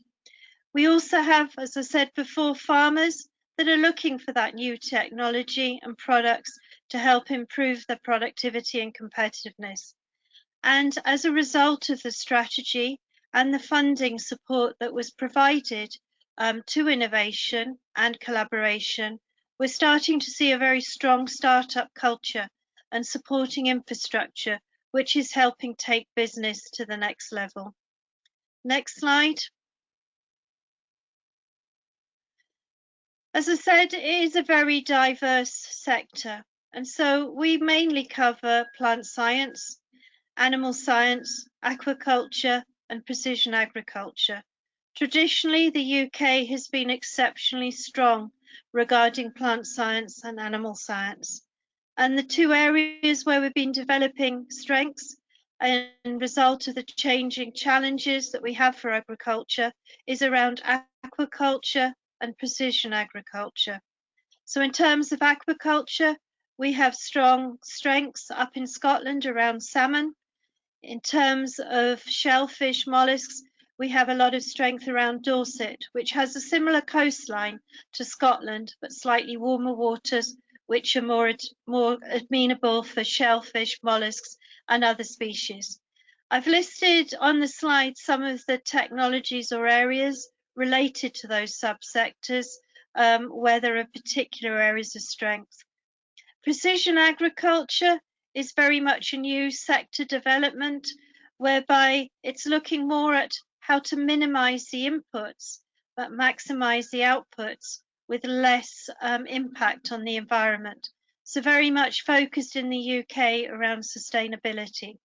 We also have, as I said before, farmers that are looking for that new technology and products to help improve their productivity and competitiveness. And as a result of the strategy and the funding support that was provided to innovation and collaboration, we're starting to see a very strong startup culture and supporting infrastructure, which is helping take business to the next level. Next slide. As I said, it is a very diverse sector, and so we mainly cover plant science, animal science, aquaculture, and precision agriculture. Traditionally, the UK has been exceptionally strong regarding plant science and animal science. And the two areas where we've been developing strengths and result of the changing challenges that we have for agriculture is around aquaculture and precision agriculture. So in terms of aquaculture, we have strong strengths up in Scotland around salmon. In terms of shellfish mollusks, we have a lot of strength around Dorset, which has a similar coastline to Scotland, but slightly warmer waters, which are more amenable for shellfish, mollusks, and other species. I've listed on the slide some of the technologies or areas related to those subsectors, where there are particular areas of strength. Precision agriculture is very much a new sector development, whereby it's looking more at how to minimize the inputs, but maximize the outputs with less impact on the environment. So very much focused in the UK around sustainability.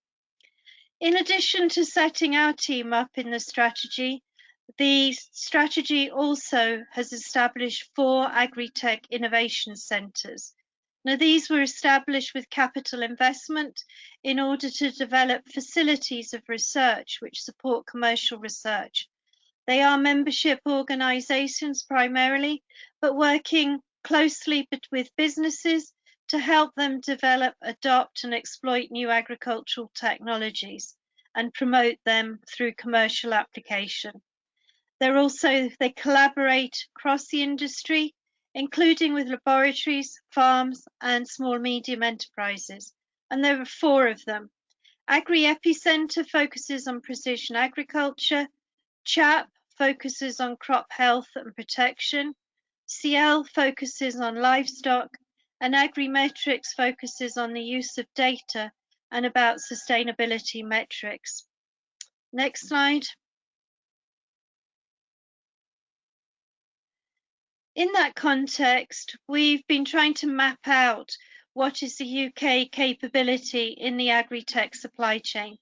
In addition to setting our team up in the strategy also has established 4 Agritech innovation centres. Now, these were established with capital investment in order to develop facilities of research which support commercial research. They are membership organisations primarily, but working closely with businesses to help them develop, adopt and exploit new agricultural technologies and promote them through commercial application. They collaborate across the industry, including with laboratories, farms and small medium enterprises, and there are 4 of them. Agri-Epicentre focuses on precision agriculture, CHAP focuses on crop health and protection, CL focuses on livestock, and Agrimetrics focuses on the use of data and about sustainability metrics. Next slide. In that context, we've been trying to map out what is the UK capability in the Agritech supply chain,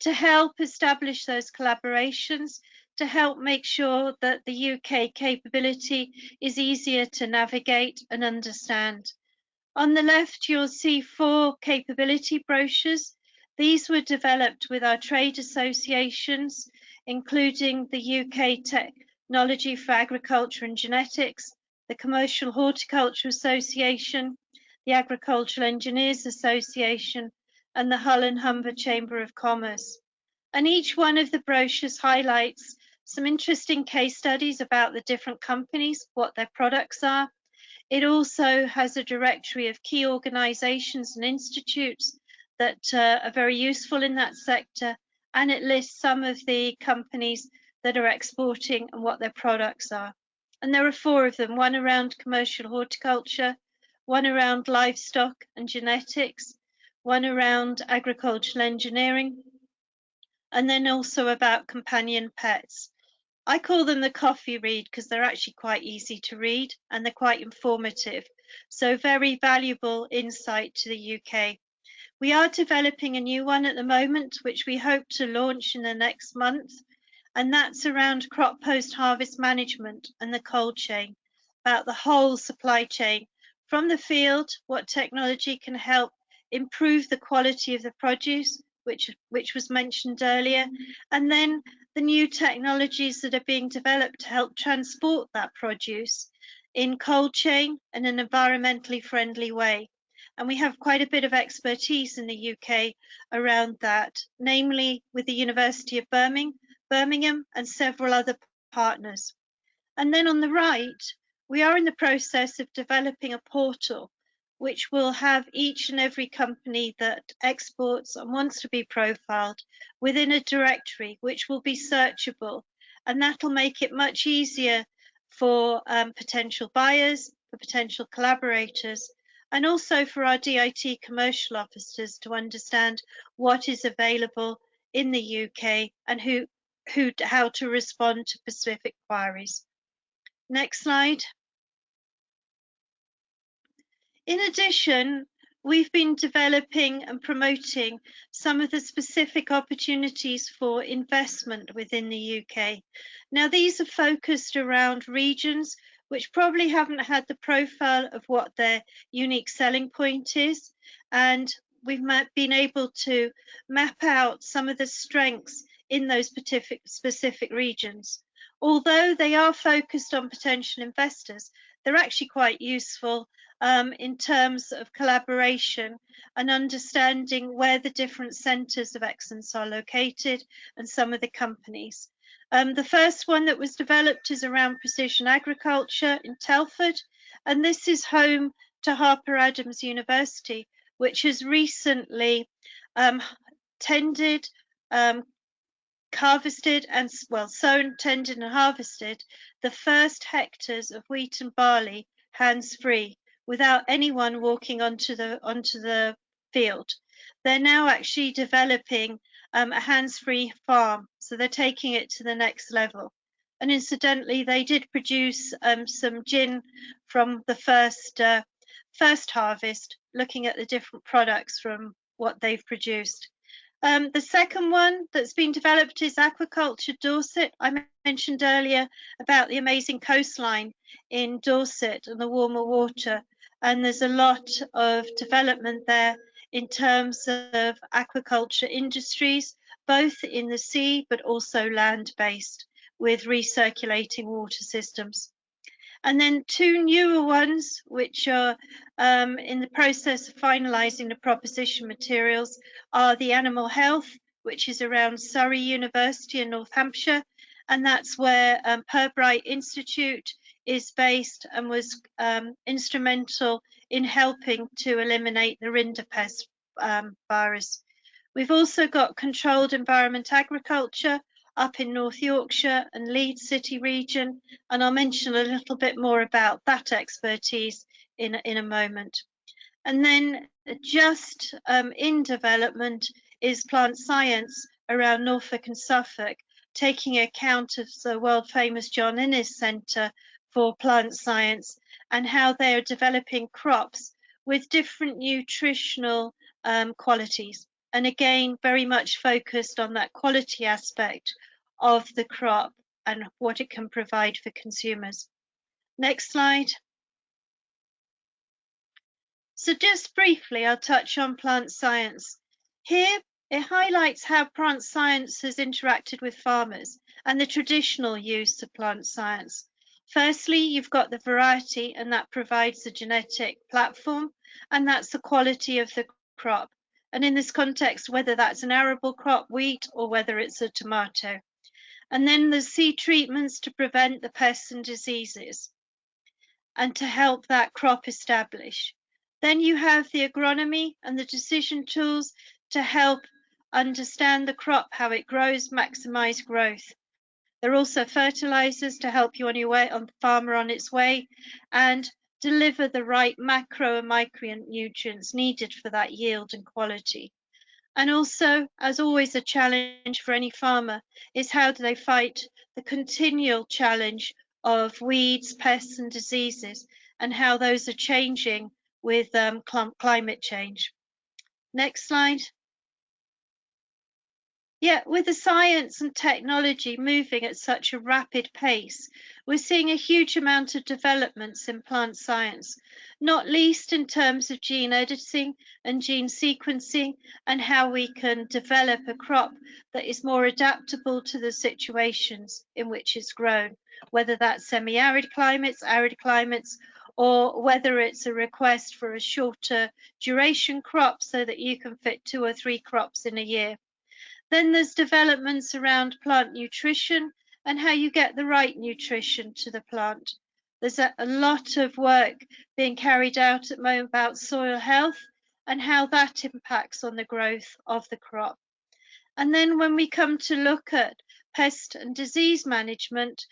to help establish those collaborations, to help make sure that the UK capability is easier to navigate and understand. On the left, you'll see 4 capability brochures. These were developed with our trade associations, including the UK Technology for Agriculture and Genetics, the Commercial Horticulture Association, the Agricultural Engineers Association, and the Hull and Humber Chamber of Commerce. And each one of the brochures highlights some interesting case studies about the different companies, what their products are. It also has a directory of key organisations and institutes that are very useful in that sector, and it lists some of the companies that are exporting and what their products are. And there are 4 of them, one around commercial horticulture, one around livestock and genetics, one around agricultural engineering, and then also about companion pets. I call them the coffee read because they're actually quite easy to read and they're quite informative. So very valuable insight to the UK. We are developing a new one at the moment, which we hope to launch in the next month. And that's around crop post-harvest management and the cold chain, about the whole supply chain from the field, what technology can help improve the quality of the produce, which was mentioned earlier, and then the new technologies that are being developed to help transport that produce in cold chain in an environmentally friendly way. And we have quite a bit of expertise in the UK around that, namely with the University of Birmingham and several other partners. And then on the right, we are in the process of developing a portal which will have each and every company that exports and wants to be profiled within a directory which will be searchable, and that'll make it much easier for potential buyers, for potential collaborators, and also for our DIT commercial officers to understand what is available in the UK and how to respond to specific queries. Next slide. In addition, we've been developing and promoting some of the specific opportunities for investment within the UK. Now, these are focused around regions which probably haven't had the profile of what their unique selling point is, and we've been able to map out some of the strengths in those specific regions. Although they are focused on potential investors, they're actually quite useful in terms of collaboration and understanding where the different centres of excellence are located and some of the companies. The first one that was developed is around precision agriculture in Telford, and this is home to Harper Adams University, which has recently harvested and sown, tended and harvested the first hectares of wheat and barley hands-free, without anyone walking onto the field. They're now actually developing a hands-free farm, so they're taking it to the next level. And incidentally, they did produce some gin from the first harvest, looking at the different products from what they've produced. The second one that's been developed is Aquaculture Dorset. I mentioned earlier about the amazing coastline in Dorset and the warmer water, and there's a lot of development there in terms of aquaculture industries, both in the sea but also land-based, with recirculating water systems. And then 2 newer ones, which are in the process of finalising the proposition materials, are the animal health, which is around Surrey University in North Hampshire, and that's where Pirbright Institute is based and was instrumental in helping to eliminate the rinderpest virus. We've also got controlled environment agriculture up in North Yorkshire and Leeds City region, and I'll mention a little bit more about that expertise in a moment. And then just in development is plant science around Norfolk and Suffolk, taking account of the world famous John Innes Centre for Plant Science and how they are developing crops with different nutritional qualities. And again, very much focused on that quality aspect of the crop and what it can provide for consumers. Next slide. So just briefly, I'll touch on plant science. Here, it highlights how plant science has interacted with farmers and the traditional use of plant science. Firstly, you've got the variety, and that provides the genetic platform, and that's the quality of the crop. And in this context, whether that's an arable crop, wheat, or whether it's a tomato. And then the seed treatments to prevent the pests and diseases and to help that crop establish. Then you have the agronomy and the decision tools to help understand the crop, how it grows, maximize growth. There are also fertilizers to help you on your way, on the farmer on its way, and deliver the right macro and micronutrients needed for that yield and quality. And also, as always, a challenge for any farmer is how do they fight the continual challenge of weeds, pests and diseases, and how those are changing with climate change. Next slide. Yeah, with the science and technology moving at such a rapid pace, we're seeing a huge amount of developments in plant science, not least in terms of gene editing and gene sequencing and how we can develop a crop that is more adaptable to the situations in which it's grown, whether that's semi-arid climates, arid climates, or whether it's a request for a shorter duration crop so that you can fit 2 or 3 crops in a year. Then there's developments around plant nutrition and how you get the right nutrition to the plant. There's a lot of work being carried out at the moment about soil health and how that impacts on the growth of the crop. And then when we come to look at pest and disease management,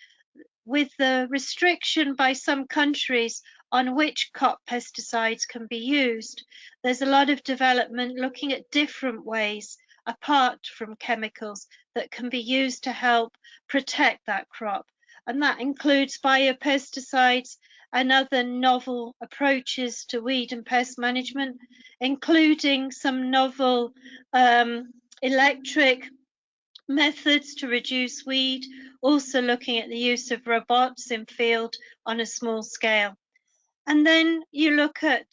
with the restriction by some countries on which crop pesticides can be used, there's a lot of development looking at different ways apart from chemicals that can be used to help protect that crop. And that includes biopesticides and other novel approaches to weed and pest management, including some novel electric methods to reduce weed, also looking at the use of robots in field on a small scale. And then you look at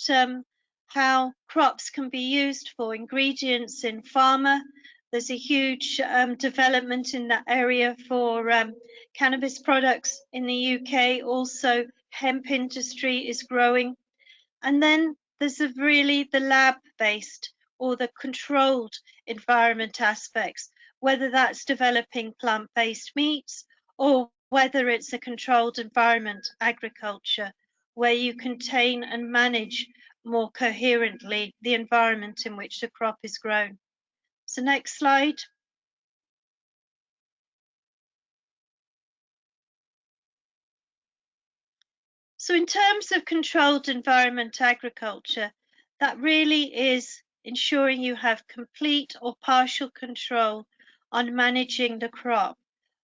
how crops can be used for ingredients in pharma. There's a huge development in that area for cannabis products in the UK. Also, hemp industry is growing. And then there's really the lab-based or the controlled environment aspects, whether that's developing plant-based meats or whether it's a controlled environment agriculture, where you contain and manage more coherently the environment in which the crop is grown. So next slide. So in terms of controlled environment agriculture, that really is ensuring you have complete or partial control on managing the crop.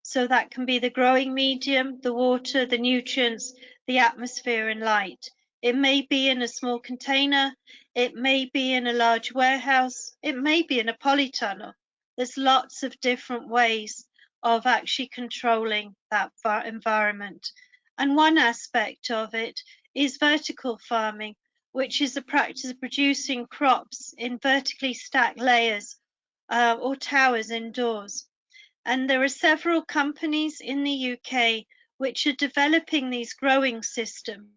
So that can be the growing medium, the water, the nutrients, the atmosphere and light. It may be in a small container, it may be in a large warehouse, it may be in a polytunnel. There's lots of different ways of actually controlling that environment. And one aspect of it is vertical farming, which is the practice of producing crops in vertically stacked layers or towers indoors. And there are several companies in the UK which are developing these growing systems,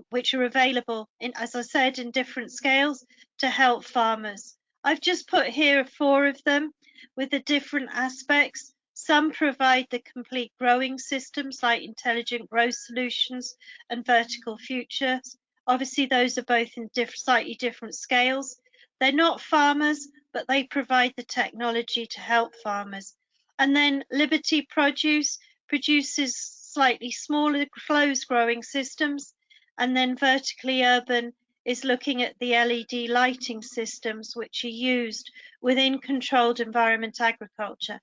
which are available, as I said, in different scales to help farmers. I've just put here 4 of them with the different aspects. Some provide the complete growing systems like intelligent growth solutions and vertical futures. Obviously, those are both in slightly different scales. They're not farmers, but they provide the technology to help farmers. And then Liberty Produce produces slightly smaller closed growing systems. And then Vertically Urban is looking at the LED lighting systems which are used within controlled environment agriculture.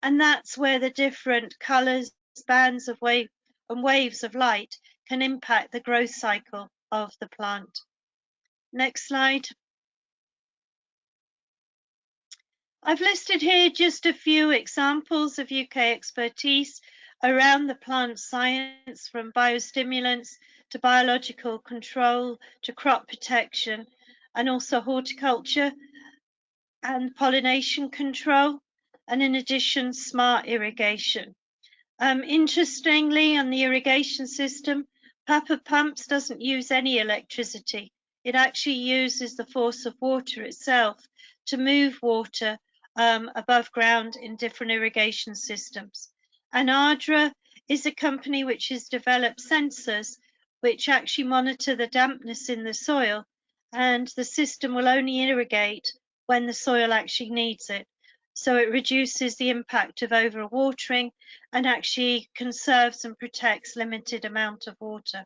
And that's where the different colours, bands of wave and waves of light can impact the growth cycle of the plant. Next slide. I've listed here just a few examples of UK expertise around the plant science, from biostimulants to biological control to crop protection, and also horticulture and pollination control, and in addition, smart irrigation. Interestingly, on the irrigation system, Papa Pumps doesn't use any electricity. It actually uses the force of water itself to move water above ground in different irrigation systems. And Ardra is a company which has developed sensors which actually monitor the dampness in the soil, and the system will only irrigate when the soil actually needs it. So it reduces the impact of overwatering and actually conserves and protects limited amount of water.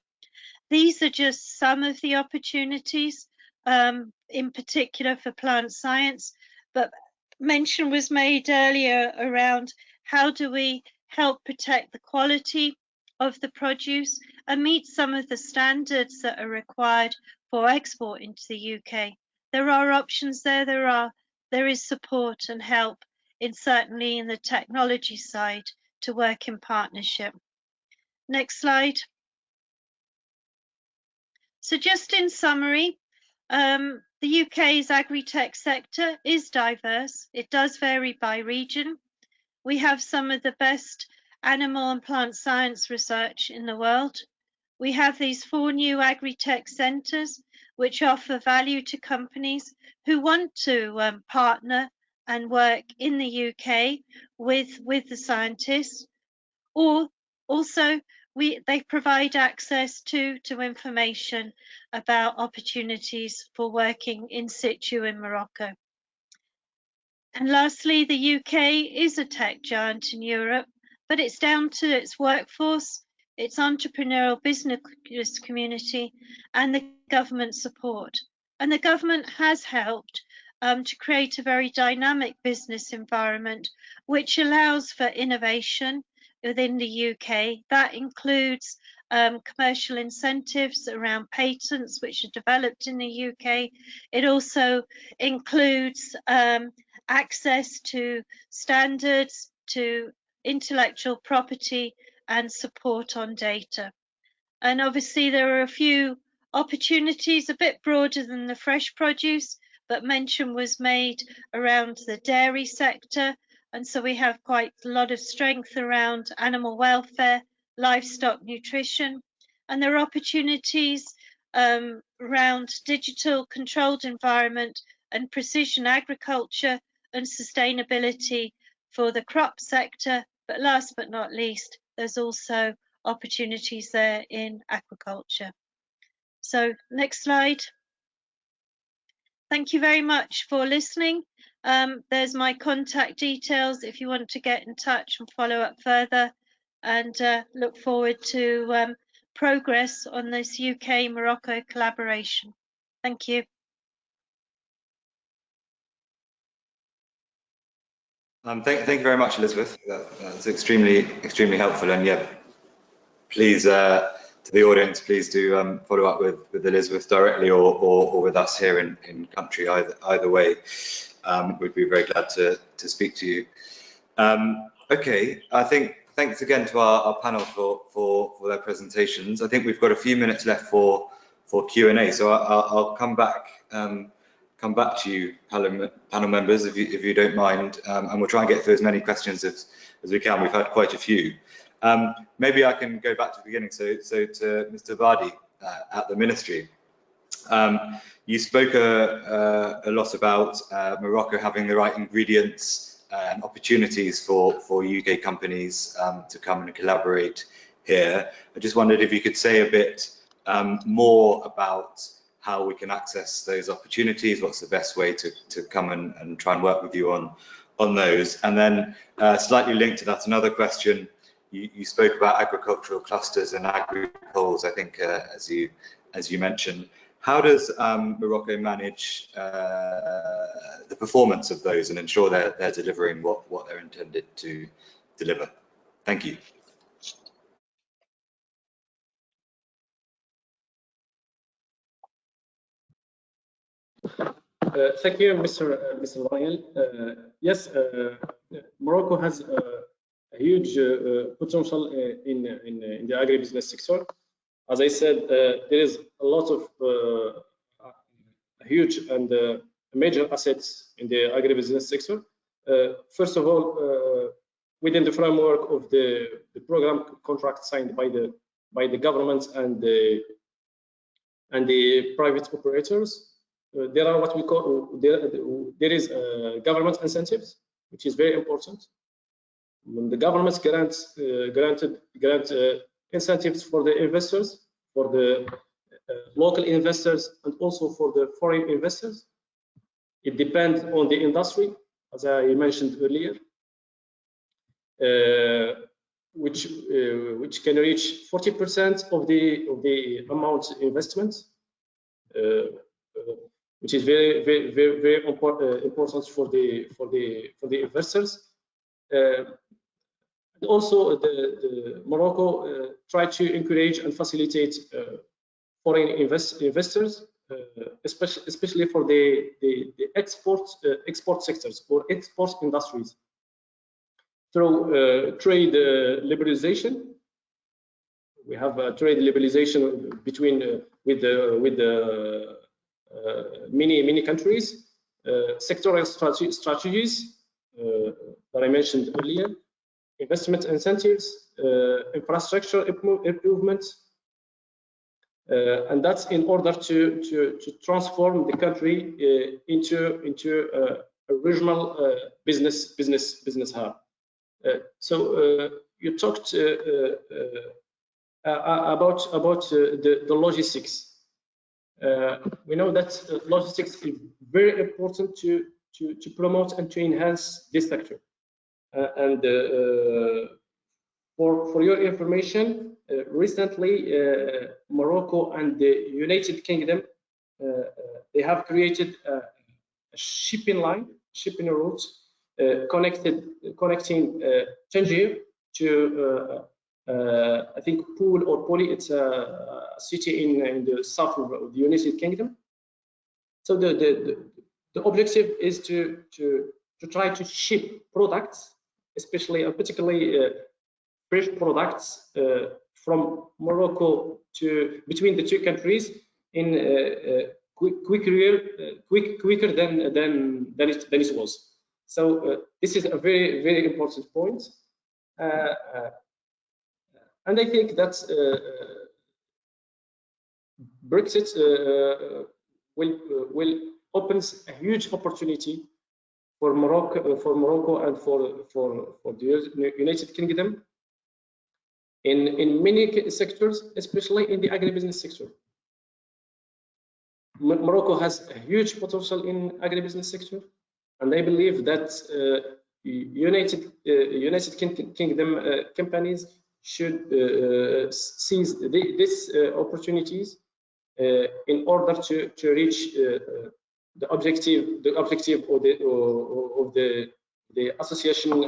These are just some of the opportunities, in particular for plant science, but mention was made earlier around how do we help protect the quality of the produce and meet some of the standards that are required for export into the UK. There are options there, there is support and help certainly in the technology side to work in partnership. Next slide. So just in summary, the UK's agri-tech sector is diverse. It does vary by region. We have some of the best animal and plant science research in the world. We have these 4 new agri-tech centres which offer value to companies who want to partner and work in the UK with the scientists, or also they provide access to information about opportunities for working in situ in Morocco. And lastly, the UK is a tech giant in Europe, but it's down to its workforce, its entrepreneurial business community, and the government support. And the government has helped to create a very dynamic business environment which allows for innovation within the UK. That includes commercial incentives around patents which are developed in the UK. It also includes access to standards, to intellectual property, and support on data. And obviously there are a few opportunities a bit broader than the fresh produce, but mention was made around the dairy sector. And so we have quite a lot of strength around animal welfare, livestock nutrition, and there are opportunities around digital controlled environment and precision agriculture and sustainability for the crop sector. But last but not least, there's also opportunities there in aquaculture. So next slide. Thank you very much for listening. There's my contact details if you want to get in touch and follow up further, and look forward to progress on this UK-Morocco collaboration. Thank you. Thank you very much, Elizabeth. That's extremely helpful. And yeah, please, to the audience, please do follow up with Elizabeth directly or with us here in country. Either way, we'd be very glad to speak to you. Okay, I think thanks again to our panel for their presentations. I think we've got a few minutes left for Q&A, so I'll come back to you, panel members, if you don't mind, and we'll try and get through as many questions as we can. We've had quite a few. Maybe I can go back to the beginning. So to Mr. Vardi at the Ministry, you spoke a lot about Morocco having the right ingredients and opportunities for UK companies to come and collaborate here. I just wondered if you could say a bit more about how we can access those opportunities, what's the best way to come and try and work with you on those. And then slightly linked to that, another question, you spoke about agricultural clusters and agri-poles, I think, as you mentioned. How does Morocco manage the performance of those and ensure they're delivering what they're intended to deliver? Thank you. Thank you, Mr. Lionel. Yes, Morocco has a huge potential in the agribusiness sector. As I said, there is a lot of huge and major assets in the agribusiness sector. First of all, within the framework of the program contract signed by the government and the private operators, there are what we call there is government incentives, which is very important. When the government grant incentives for the investors, for the local investors, and also for the foreign investors. It depends on the industry, as I mentioned earlier, which can reach 40% of the amount investment, which is very important for the investors. Also, the Morocco tried to encourage and facilitate foreign investors, especially for the export sectors or export industries, through trade liberalization. We have a trade liberalization between with the many countries, sectoral strategies that I mentioned earlier, investment incentives, infrastructure improvements, and that's in order to transform the country into a regional business hub. So you talked about the logistics. We know that logistics is very important to promote and to enhance this sector. And for your information, recently Morocco and the United Kingdom they have created a shipping route connecting Tangier to I think Pool or Poli. It's a city in the south of the United Kingdom. So the objective is to try to ship products, especially and particularly fresh products from Morocco to between the two countries in quicker than it was. So this is a very important point, and I think that Brexit will opens a huge opportunity for Morocco and for the United Kingdom in many sectors, especially in the agribusiness sector. Morocco has a huge potential in agribusiness sector, and I believe that United Kingdom companies should seize these opportunities in order to reach the objective of the association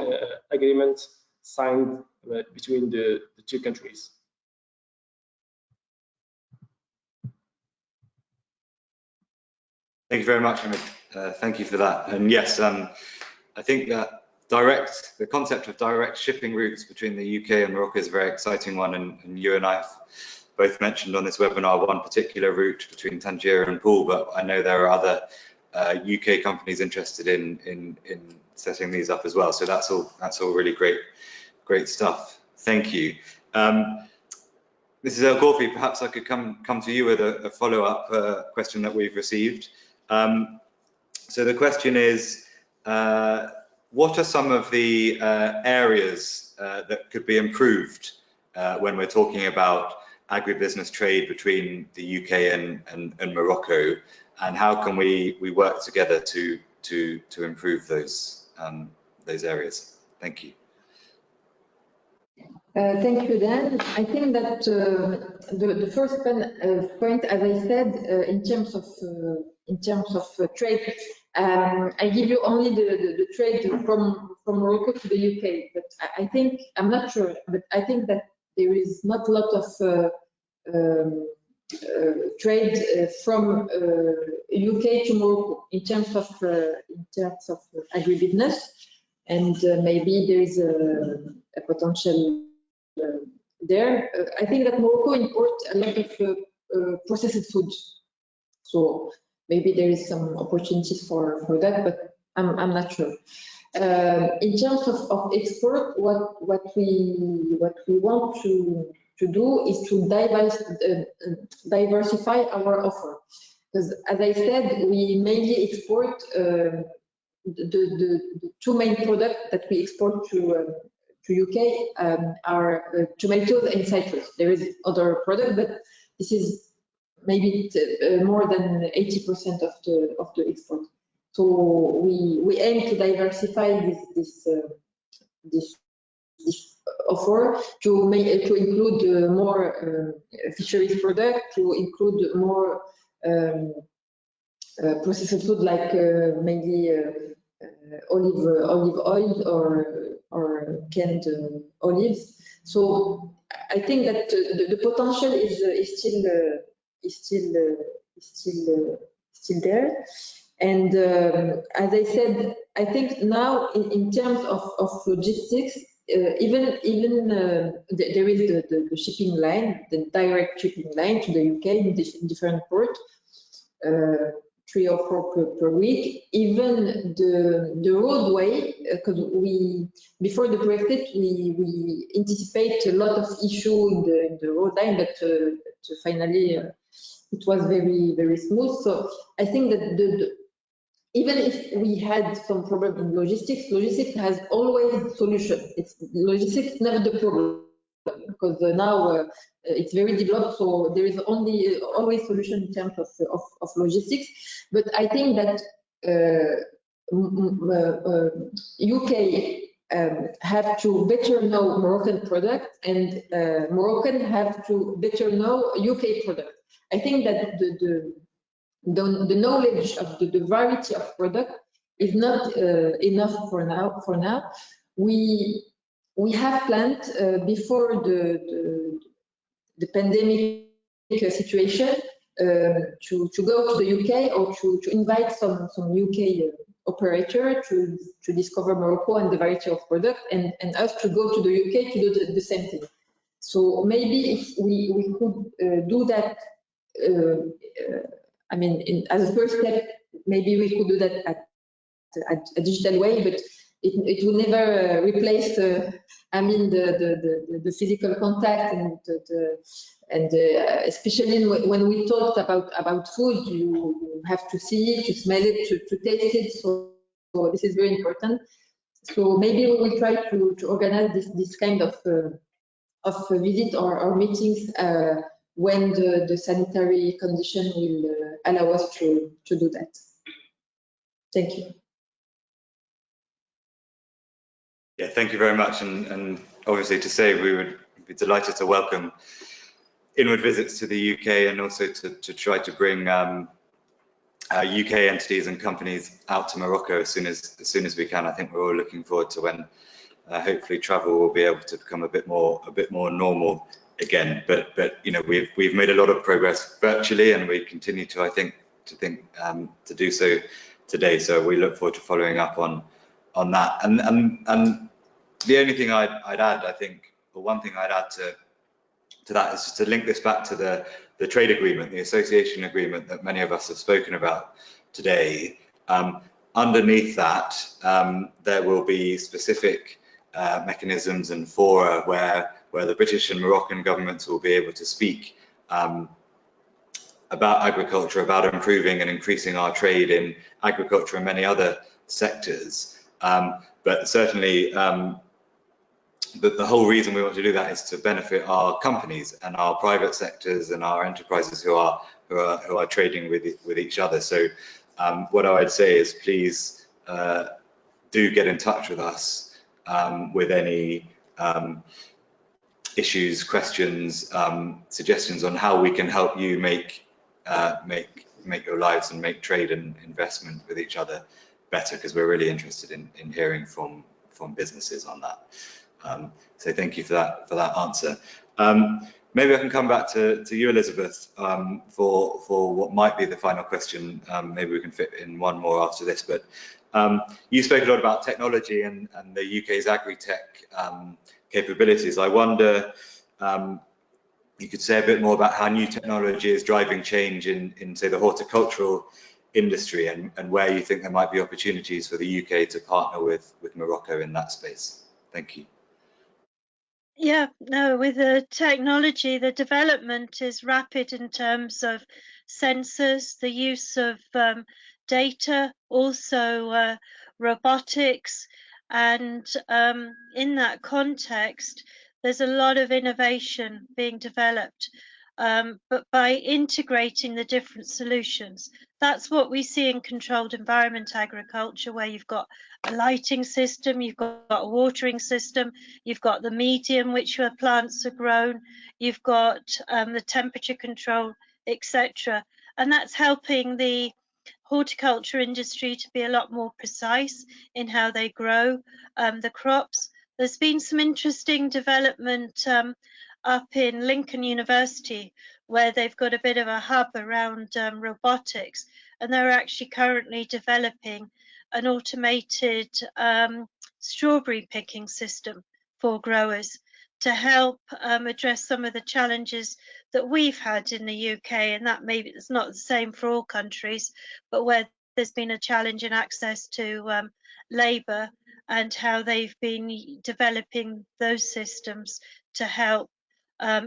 agreement signed between the two countries. Thank you very much, Hamid. Thank you for that. And yes, I think that the concept of direct shipping routes between the UK and Morocco is a very exciting one, and you and I have both mentioned on this webinar one particular route between Tangier and Pool, but I know there are other UK companies interested in setting these up as well. So that's all really great stuff. Thank you. Mrs. El Ghorfi, perhaps I could come to you with a follow-up question that we've received. So the question is, what are some of the areas that could be improved when we're talking about agribusiness trade between the UK and Morocco, and how can we work together to improve those areas? Thank you. Thank you, Dan. I think that the first point, as I said, in terms of trade, I give you only the trade from Morocco to the UK. But I think, I'm not sure, but I think that there is not a lot of trade from UK to Morocco in terms of agribusiness, and maybe there is a potential there. I think that Morocco imports a lot of processed food, so maybe there is some opportunities for that, but I'm not sure. In terms of export, what we want to do is to diversify our offer, because as I said, we mainly export the two main products that we export to UK are tomatoes and citrus. There is other product, but this is maybe more than 80% of the export. So we aim to diversify this offer to include more fisheries product, to include more processed food like mainly olive oil or canned olives. So I think that the potential is still there. And as I said, I think now in terms of logistics, even there is the shipping line, the direct shipping line to the UK in different ports, 3 or 4 per week. Even the roadway, because before the Brexit we anticipate a lot of issue in the road line, but finally it was very smooth. So I think that even if we had some problem in logistics has always solution. Logistics never the problem, because now it's very developed, so there is always solution in terms of logistics. But I think that UK have to better know Moroccan product, and Moroccan have to better know UK product. I think that the knowledge of the variety of product is not enough for now. We have planned before the pandemic situation to go to the UK, or to invite some UK operator to discover Morocco and the variety of product, and us to go to the UK to do the same thing. So maybe if we could do that. I mean, as a first step, maybe we could do that at a digital way, but it will never replace the physical contact, and especially when we talked about food, you have to see it, to smell it, to taste it. So this is very important. So maybe we will try to organize this kind of visit or meetings when the sanitary condition will allow us to do that. Thank you. Yeah, thank you very much. And obviously to say we would be delighted to welcome inward visits to the UK, and also to try to bring UK entities and companies out to Morocco as soon as we can. I think we're all looking forward to when hopefully travel will be able to become a bit more normal again. But you know, we've made a lot of progress virtually, and we continue to to do so today. So we look forward to following up on that. And the only thing I'd add, I think, or one thing I'd add to that, is just to link this back to the trade agreement, the association agreement that many of us have spoken about today. Underneath that, there will be specific mechanisms and fora where the British and Moroccan governments will be able to speak about agriculture, about improving and increasing our trade in agriculture and many other sectors. But certainly, the whole reason we want to do that is to benefit our companies and our private sectors and our enterprises who are trading with each other. So what I would say is, please do get in touch with us with any issues, questions, suggestions on how we can help you make your lives and make trade and investment with each other better, because we're really interested in hearing from businesses on that. So thank you for that answer. Maybe I can come back to you, Elizabeth, for what might be the final question. Maybe we can fit in one more after this, but you spoke a lot about technology and the UK's Agritech capabilities. I wonder, you could say a bit more about how new technology is driving change in say, the horticultural industry, and where you think there might be opportunities for the UK to partner with Morocco in that space. Thank you. Yeah, no, with the technology, the development is rapid in terms of sensors, the use of data, also robotics, and in that context, there's a lot of innovation being developed, but by integrating the different solutions. That's what we see in controlled environment agriculture, where you've got a lighting system, you've got a watering system, you've got the medium which your plants are grown, you've got the temperature control, etc. And that's helping the horticulture industry to be a lot more precise in how they grow the crops. There's been some interesting development up in Lincoln University, where they've got a bit of a hub around robotics, and they're actually currently developing an automated strawberry picking system for growers to help address some of the challenges that we've had in the UK, and that maybe it's not the same for all countries, but where there's been a challenge in access to labour, and how they've been developing those systems to help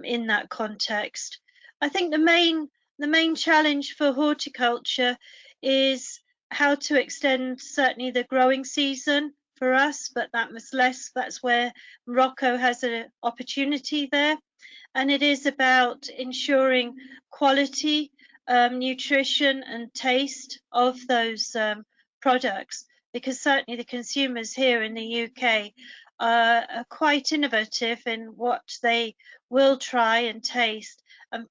in that context. I think the main challenge for horticulture is how to extend certainly the growing season for us, but that's where Morocco has an opportunity there, and it is about ensuring quality, nutrition and taste of those products, because certainly the consumers here in the UK are quite innovative in what they will try and taste, and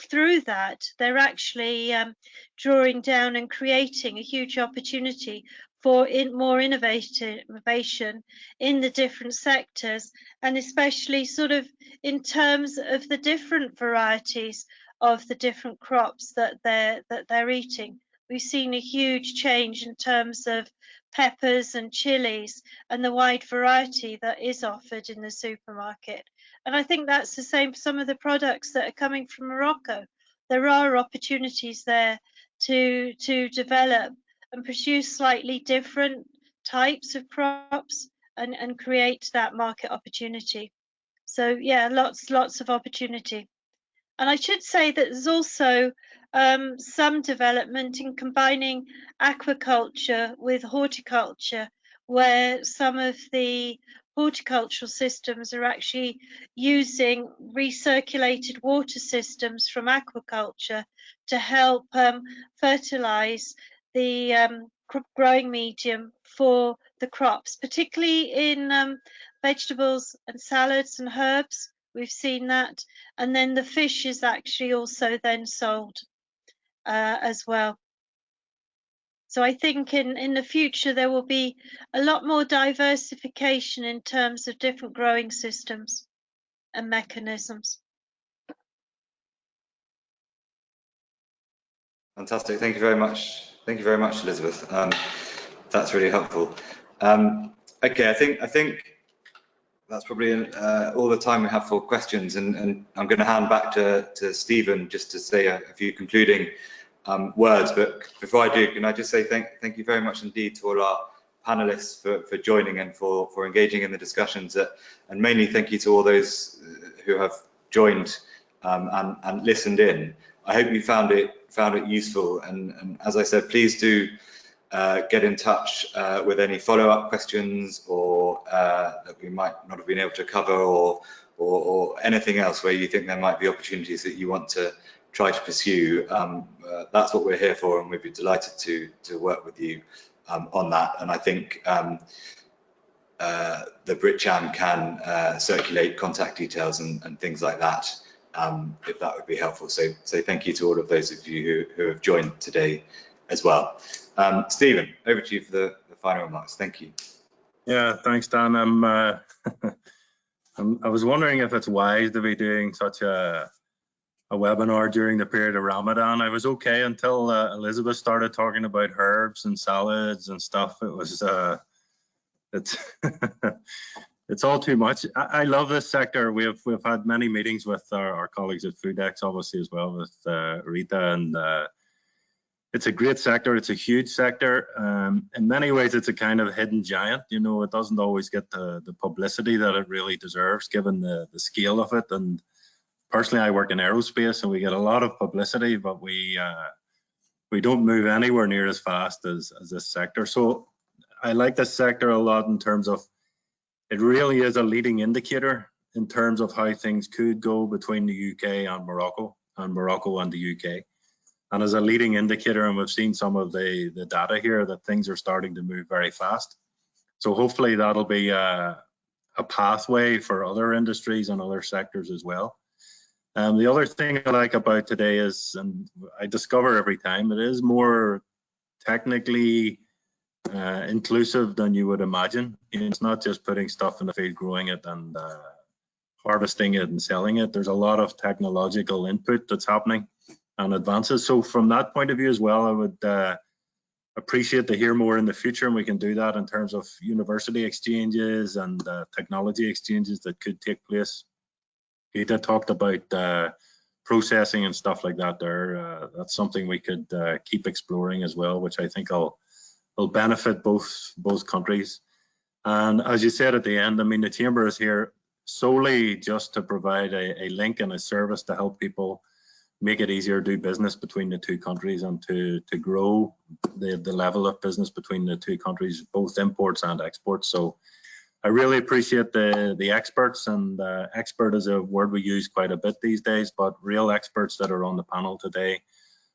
through that they're actually drawing down and creating a huge opportunity for more innovation in the different sectors, and especially sort of in terms of the different varieties of the different crops that they're eating. We've seen a huge change in terms of peppers and chilies and the wide variety that is offered in the supermarket. And I think that's the same for some of the products that are coming from Morocco. There are opportunities there to develop and produce slightly different types of crops and create that market opportunity. So yeah, lots of opportunity. And I should say that there's also some development in combining aquaculture with horticulture, where some of the horticultural systems are actually using recirculated water systems from aquaculture to help fertilize the growing medium for the crops, particularly in vegetables and salads and herbs. We've seen that, and then the fish is actually also then sold as well. So I think in the future there will be a lot more diversification in terms of different growing systems and mechanisms. Fantastic. Thank you very much. Thank you very much, Elizabeth. That's really helpful. Okay, I think that's probably all the time we have for questions, and I'm going to hand back to Stephen just to say a few concluding words. But before I do, can I just say thank you very much indeed to all our panelists for joining and for engaging in the discussions, and mainly thank you to all those who have joined and listened in. I hope you found it useful, and as I said, please do get in touch with any follow-up questions or that we might not have been able to cover, or anything else where you think there might be opportunities that you want to try to pursue. That's what we're here for, and we'd be delighted to work with you on that. And I think the BritCham can circulate contact details and things like that, if that would be helpful. So thank you to all of those of you who have joined today as well. Stephen, over to you for the final remarks. Thank you. Yeah, thanks, Dan. I was wondering if it's wise to be doing such a webinar during the period of Ramadan. I was okay until Elizabeth started talking about herbs and salads and stuff. It was it's it's all too much. I love this sector. We've had many meetings with our colleagues at Foodex, obviously, as well, with Rita, and it's a great sector. It's a huge sector. In many ways, it's a kind of hidden giant. You know, it doesn't always get the publicity that it really deserves, given the scale of it. And personally, I work in aerospace, and we get a lot of publicity, but we don't move anywhere near as fast as this sector. So I like this sector a lot in terms of it really is a leading indicator in terms of how things could go between the UK and Morocco and the UK. And as a leading indicator, and we've seen some of the data here, that things are starting to move very fast. So hopefully that'll be a pathway for other industries and other sectors as well. The other thing I like about today is, and I discover every time, it is more technically inclusive than you would imagine. It's not just putting stuff in the field, growing it and harvesting it and selling it. There's a lot of technological input that's happening and advances. So from that point of view as well, I would appreciate to hear more in the future, and we can do that in terms of university exchanges and technology exchanges that could take place. Rita talked about processing and stuff like that there. That's something we could keep exploring as well, which I think will benefit both countries. And as you said at the end, I mean, the Chamber is here solely just to provide a link and a service to help people make it easier to do business between the two countries and to grow the level of business between the two countries, both imports and exports. So I really appreciate the experts, and expert is a word we use quite a bit these days, but real experts that are on the panel today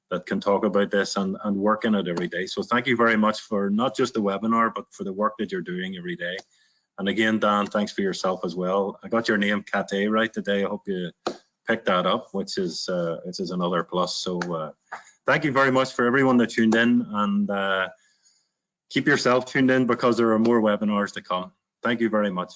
that can talk about this and work in it every day. So thank you very much for not just the webinar, but for the work that you're doing every day. And again, Dan, thanks for yourself as well. I got your name Kate right today. I hope you picked that up, which is another plus. So thank you very much for everyone that tuned in, and keep yourself tuned in because there are more webinars to come. Thank you very much.